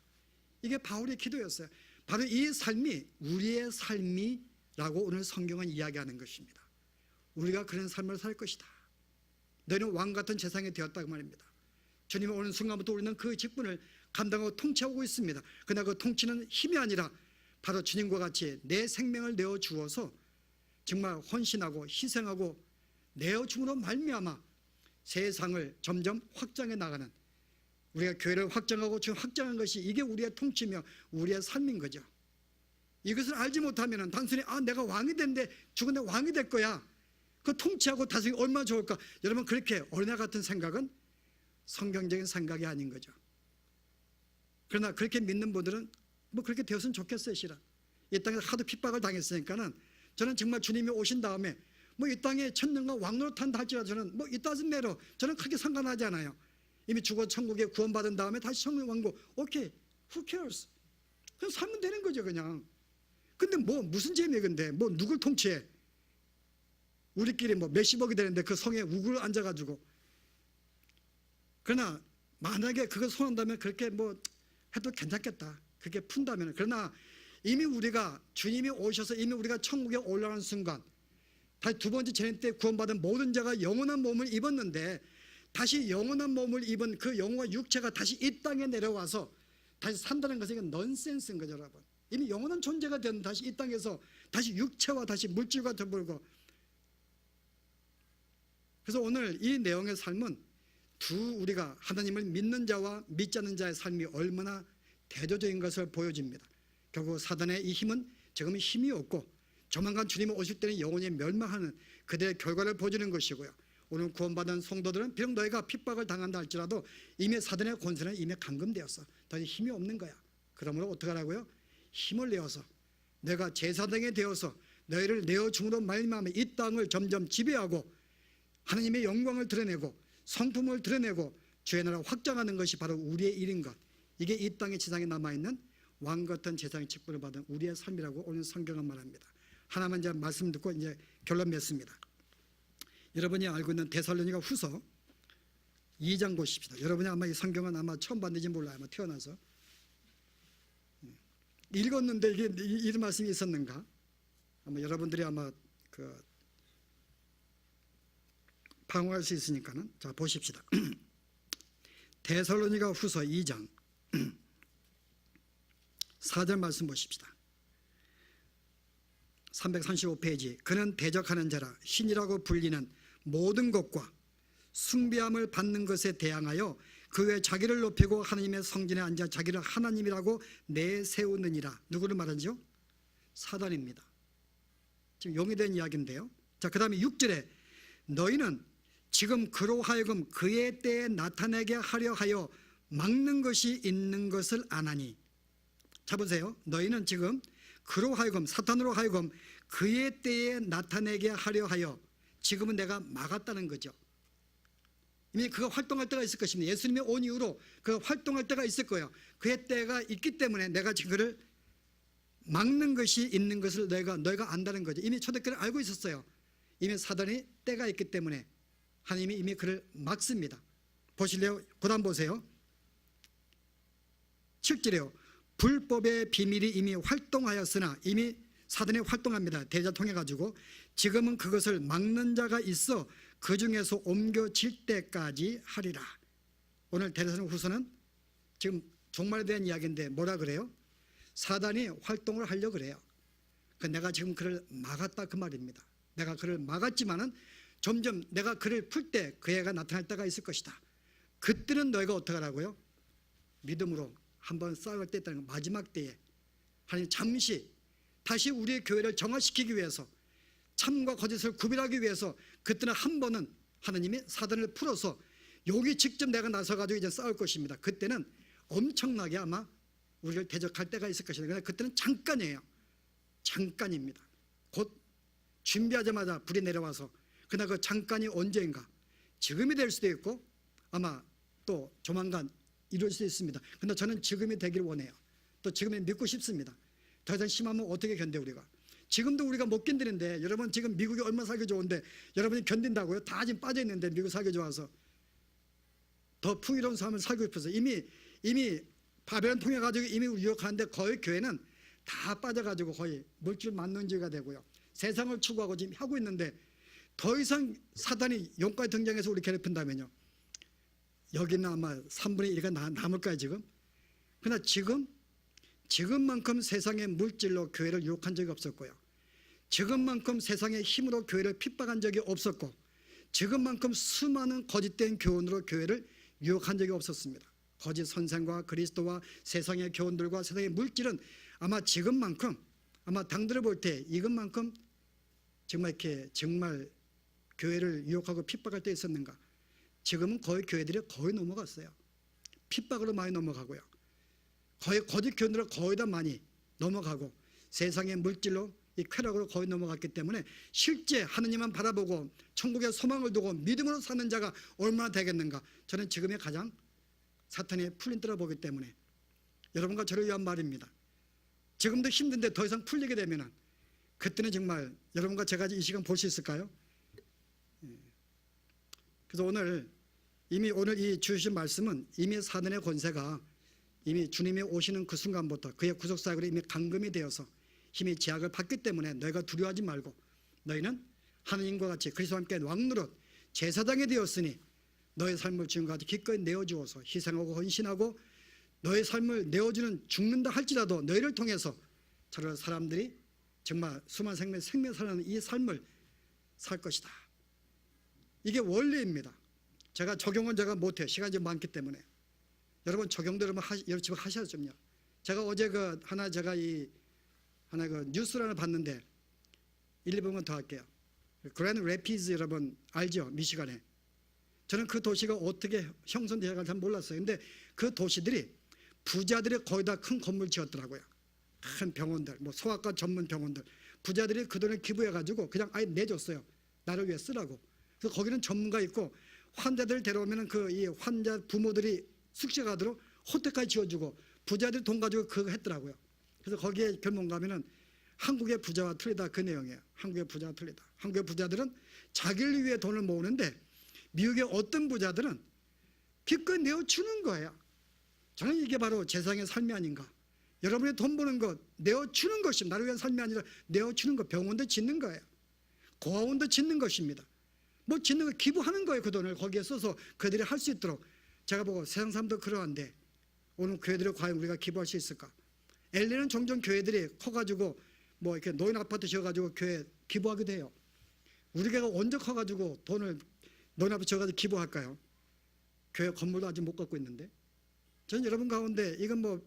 이게 바울의 기도였어요. 바로 이 삶이 우리의 삶이라고 오늘 성경은 이야기하는 것입니다. 우리가 그런 삶을 살 것이다. 너희는 왕 같은 제사장이 되었다고 말입니다. 주님이 오는 순간부터 우리는 그 직분을 감당하고 통치하고 있습니다. 그러나 그 통치는 힘이 아니라 바로 주님과 같이 내 생명을 내어주어서 정말 헌신하고 희생하고 내어줌으로 말미암아 세상을 점점 확장해 나가는, 우리가 교회를 확장하고 지금 확장한 것이 이게 우리의 통치며 우리의 삶인 거죠. 이것을 알지 못하면 단순히 내가 왕이 됐는데 죽은데 왕이 될 거야, 그 통치하고 다스리기 얼마나 좋을까. 여러분, 그렇게 어린애 같은 생각은 성경적인 생각이 아닌 거죠. 그러나 그렇게 믿는 분들은 뭐 그렇게 되었으면 좋겠어요. 실은 이 땅에서 하도 핍박을 당했으니까는 저는 정말 주님이 오신 다음에 뭐 이 땅에 천년간 왕노릇한다 할지라도 저는 뭐 it doesn't matter. 저는 크게 상관하지 않아요. 이미 죽어 천국에 구원받은 다음에 다시 천국 왕국, 오케이, who cares? 그냥 살면 되는 거죠, 그냥. 근데 뭐 무슨 재미에, 근데 뭐 누굴 통치해? 우리끼리 뭐 몇십억이 되는데 그 성에 우글 앉아가지고. 그러나 만약에 그걸 손한다면 그렇게 뭐 해도 괜찮겠다, 그게 푼다면. 그러나 이미 우리가 주님이 오셔서 이미 우리가 천국에 올라가는 순간 다시 두 번째 재림 때 구원받은 모든 자가 영원한 몸을 입었는데, 다시 영원한 몸을 입은 그 영혼과 육체가 다시 이 땅에 내려와서 다시 산다는 것은 이건 넌센스인 거죠. 여러분, 이미 영원한 존재가 된 다시 이 땅에서 다시 육체와 다시 물질과 더불고. 그래서 오늘 이 내용의 삶은 우리가 하나님을 믿는 자와 믿지 않는 자의 삶이 얼마나 대조적인 것을 보여줍니다. 결국 사단의 이 힘은 지금 힘이 없고 조만간 주님이 오실 때는 영원히 멸망하는 그들의 결과를 보여주는 것이고요. 오늘 구원받은 성도들은 비록 너희가 핍박을 당한다 할지라도 이미 사단의 권세는 이미 감금되었어. 더 이상 힘이 없는 거야. 그러므로 어떻게 하라고요? 힘을 내어서 내가 제사장이 되어서 너희를 내어줌으로 말미암아 이 땅을 점점 지배하고 하나님의 영광을 드러내고 성품을 드러내고 주의 나라 확장하는 것이 바로 우리의 일인 것. 이게 이 땅의 지상에 남아있는 왕 같은 재상의 직분을 받은 우리의 삶이라고 오늘 성경은 말합니다. 하나만 이제 말씀 듣고 이제 결론 맺습니다. 여러분이 알고 있는 데살로니가 후서 2장 보십시다. 여러분이 아마 이 성경은 아마 처음 봤는지 몰라요. 아마 태어나서 읽었는데 이게 이런 말씀이 있었는가? 아마 여러분들이 아마 방어할 수 있으니까는 자 보십시다. 데살로니가 후서 2장 4절 말씀 보십시다. 335페이지. 그는 대적하는 자라 신이라고 불리는 모든 것과 숭배함을 받는 것에 대항하여 그 외 자기를 높이고 하나님의 성전에 앉아 자기를 하나님이라고 내세우느니라. 누구를 말하죠? 사단입니다. 지금 용의된 이야기인데요. 자, 그 다음에 6절에 너희는 지금 그로 하여금 그의 때에 나타내게 하려 하여 막는 것이 있는 것을 아나니. 자 보세요. 너희는 지금 그로 하여금 사탄으로 하여금 그의 때에 나타내게 하려 하여, 지금은 내가 막았다는 거죠. 이미 그가 활동할 때가 있을 것입니다. 예수님이 온 이후로 그가 활동할 때가 있을 거예요. 그의 때가 있기 때문에 내가 지금 그를 막는 것이 있는 것을 너희가 안다는 거죠. 이미 초대교회는 알고 있었어요. 이미 사단이 때가 있기 때문에 하나님이 이미 그를 막습니다. 보실래요? 그 다음 보세요. 7절에요. 불법의 비밀이 이미 활동하였으나, 이미 사단이 활동합니다. 대자 통해 가지고 지금은 그것을 막는 자가 있어 그 중에서 옮겨질 때까지 하리라. 오늘 데살로니가 후서는 지금 종말에 대한 이야기인데 뭐라 그래요? 사단이 활동을 하려고 그래요. 내가 지금 그를 막았다 그 말입니다. 내가 그를 막았지만은 점점 내가 그를 풀 때 그 애가 나타날 때가 있을 것이다. 그때는 너희가 어떻게 하라고요? 믿음으로 한번 싸울 때 있다는 거. 마지막 때에 하나님 잠시 다시 우리의 교회를 정화시키기 위해서, 참과 거짓을 구별하기 위해서 그때는 한 번은 하나님이 사단을 풀어서 여기 직접 내가 나서가지고 이제 싸울 것입니다. 그때는 엄청나게 아마 우리를 대적할 때가 있을 것이다. 그러나 그때는 잠깐이에요. 잠깐입니다. 곧 준비하자마자 불이 내려와서, 그러나 그 잠깐이 언제인가? 지금이 될 수도 있고 아마 또 조만간 이룰 수 있습니다. 그런데 저는 지금이 되기를 원해요. 또 지금이 믿고 싶습니다. 더 이상 심하면 어떻게 견뎌 우리가? 지금도 우리가 못 견디는데, 여러분 지금 미국이 얼마나 살기 좋은데 여러분이 견딘다고요? 다 지금 빠져 있는데 미국 살기 좋아서 더 풍요로운 삶을 살고 싶어서 이미 바벨론 통해 가지고 이미 유혹하는데 거의 교회는 다 빠져가지고 거의 물질 만능주의가 되고요. 세상을 추구하고 지금 하고 있는데 더 이상 사단이 용까지 등장해서 우리 괴롭힌다면요. 여기는 아마 3분의 1가 남을까요 지금? 그러나 지금만큼 세상의 물질로 교회를 유혹한 적이 없었고요. 지금만큼 세상의 힘으로 교회를 핍박한 적이 없었고, 지금만큼 수많은 거짓된 교훈으로 교회를 유혹한 적이 없었습니다. 거짓 선생과 그리스도와 세상의 교훈들과 세상의 물질은 아마 지금만큼, 아마 당들을 볼 때 이것만큼 정말 교회를 유혹하고 핍박할 때 있었는가? 지금은 거의 교회들이 거의 넘어갔어요. 핍박으로 많이 넘어가고요. 거의 거짓 교훈으로 거의 다 많이 넘어가고 세상의 물질로 이 쾌락으로 거의 넘어갔기 때문에 실제 하느님만 바라보고 천국의 소망을 두고 믿음으로 사는 자가 얼마나 되겠는가? 저는 지금의 가장 사탄이 풀린 때라 보기 때문에 여러분과 저를 위한 말입니다. 지금도 힘든데 더 이상 풀리게 되면은 그때는 정말 여러분과 제가 이 시간 볼 수 있을까요? 그래서 오늘 이 주신 말씀은 이미 사단의 권세가 이미 주님이 오시는 그 순간부터 그의 구속사역으로 이미 감금이 되어서 힘이 제약을 받기 때문에 너희가 두려워하지 말고 너희는 하나님과 같이 그리스도와 함께 왕노릇 제사장이 되었으니 너의 삶을 주님과 같이 기꺼이 내어주어서 희생하고 헌신하고 너의 삶을 내어주는 죽는다 할지라도 너희를 통해서 저런 사람들이 정말 수많은 생명 살아나는 이 삶을 살 것이다. 이게 원리입니다. 제가 적용은 제가 못해요. 시간이 좀 많기 때문에. 여러분 적용도 여러분 집에 하셔야죠. 제가 어제 제가 뉴스를 하나 봤는데 1, 2분만 더 할게요. 그랜드 래피즈 여러분 알죠? 미시간에. 저는 그 도시가 어떻게 형성되어갈지 잘 몰랐어요. 근데 그 도시들이 부자들이 거의 다 큰 건물 지었더라고요. 큰 병원들, 소아과 전문 병원들. 부자들이 그 돈을 기부해가지고 그냥 아예 내줬어요. 나를 위해 쓰라고. 그래서 거기는 전문가 있고 환자들 데려오면 이 환자 부모들이 숙식하도록 호텔까지 지어주고 부자들이 돈 가지고 그거 했더라고요. 그래서 거기에 결론 가면은 한국의 부자와 틀리다 그 내용이에요. 한국의 부자와 틀리다. 한국의 부자들은 자기를 위해 돈을 모으는데 미국의 어떤 부자들은 기꺼이 내어주는 거예요. 저는 이게 바로 세상의 삶이 아닌가. 여러분이 돈 버는 것 내어주는 것이 나를 위한 삶이 아니라 내어주는 것. 병원도 짓는 거예요. 고아원도 짓는 것입니다. 뭐 짓는 거 기부하는 거예요. 그 돈을 거기에 써서 그들이 할 수 있도록. 제가 보고 세상 사람도 그러한데 오늘 교회들이 과연 우리가 기부할 수 있을까? LA는 종종 교회들이 커가지고 뭐 이렇게 노인 아파트 지어가지고 교회 기부하기도 해요. 우리 교회가 언제 커가지고 돈을 노인 아파트 지어가지고 기부할까요? 교회 건물도 아직 못 갖고 있는데. 저는 여러분 가운데 이건 뭐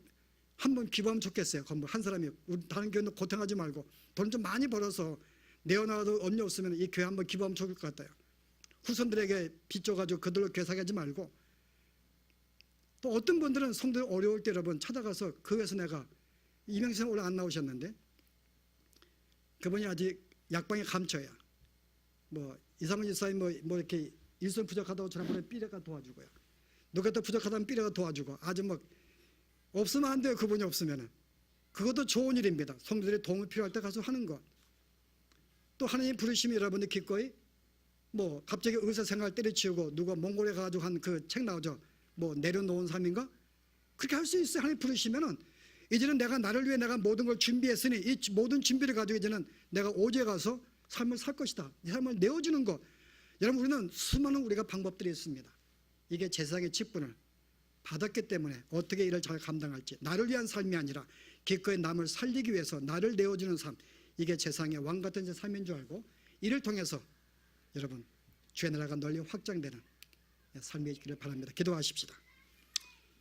한번 기부하면 좋겠어요. 건물 한 사람이. 우리 다른 교회는 고생하지 말고 돈 좀 많이 벌어서 내어놔도 언니 없으면 이 교회 한번 기부하면 좋을 것 같아요. 후손들에게 빚 줘가지고 그들로 교회 사게 하지 말고. 또 어떤 분들은 성도들 어려울 때 여러분 찾아가서 그 회에서 내가 이명생 오늘 안 나오셨는데 그분이 아직 약방에 감춰야 뭐 이상훈 집사님 뭐 이렇게 일손 부족하다고 저한번에 삐레가 도와주고요. 누가 또 부족하다면 삐레가 도와주고 아주 뭐 없으면 안 돼요. 그분이 없으면은. 그것도 좋은 일입니다. 성도들이 도움이 필요할 때 가서 하는 것. 또 하나님 부르심이 여러분들 기꺼이 뭐 갑자기 의사 생활 때려치우고 누가 몽골에 가가지고 한 그 책 나오죠. 뭐 내려놓은 삶인가? 그렇게 할 수 있어요. 하나님 부르시면은 이제는 내가 나를 위해 내가 모든 걸 준비했으니 이 모든 준비를 가지고 이제는 내가 오지에 가서 삶을 살 것이다. 이 삶을 내어주는 것. 여러분 우리는 수많은 우리가 방법들이 있습니다. 이게 제사장의 직분을 받았기 때문에 어떻게 이를 잘 감당할지 나를 위한 삶이 아니라 기꺼이 남을 살리기 위해서 나를 내어주는 삶. 이게 세상의 왕 같은 삶인 줄 알고 이를 통해서 여러분 주의 나라가 널리 확장되는 삶이 있기를 바랍니다. 기도하십시다.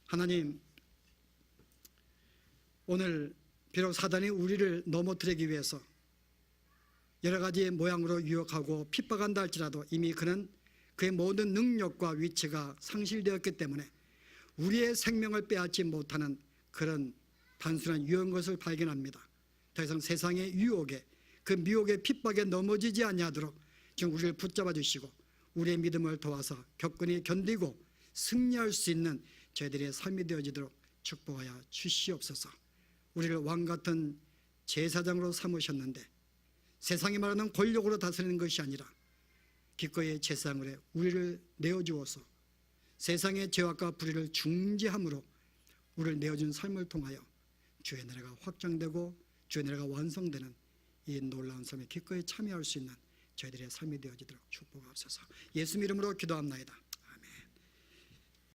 하나님 오늘 비록 사단이 우리를 넘어뜨리기 위해서 여러 가지 모양으로 유혹하고 핍박한다 할지라도 이미 그는 그의 모든 능력과 위치가 상실되었기 때문에 우리의 생명을 빼앗지 못하는 그런 단순한 유혹인 것을 발견합니다. 더 이상 세상의 유혹에 그 미혹의 핍박에 넘어지지 아니하도록 지금 우리를 붙잡아 주시고 우리의 믿음을 도와서 격근히 견디고 승리할 수 있는 저희들의 삶이 되어지도록 축복하여 주시옵소서. 우리를 왕같은 제사장으로 삼으셨는데 세상이 말하는 권력으로 다스리는 것이 아니라 기꺼이 제사장으로 우리를 내어주어서 세상의 죄악과 불의를 중지함으로 우리를 내어준 삶을 통하여 주의 나라가 확장되고 주의 나라가 완성되는 이 놀라운 삶에 기꺼이 참여할 수 있는 저희들의 삶이 되어지도록 축복하옵소서. 예수 이름으로 기도합나이다.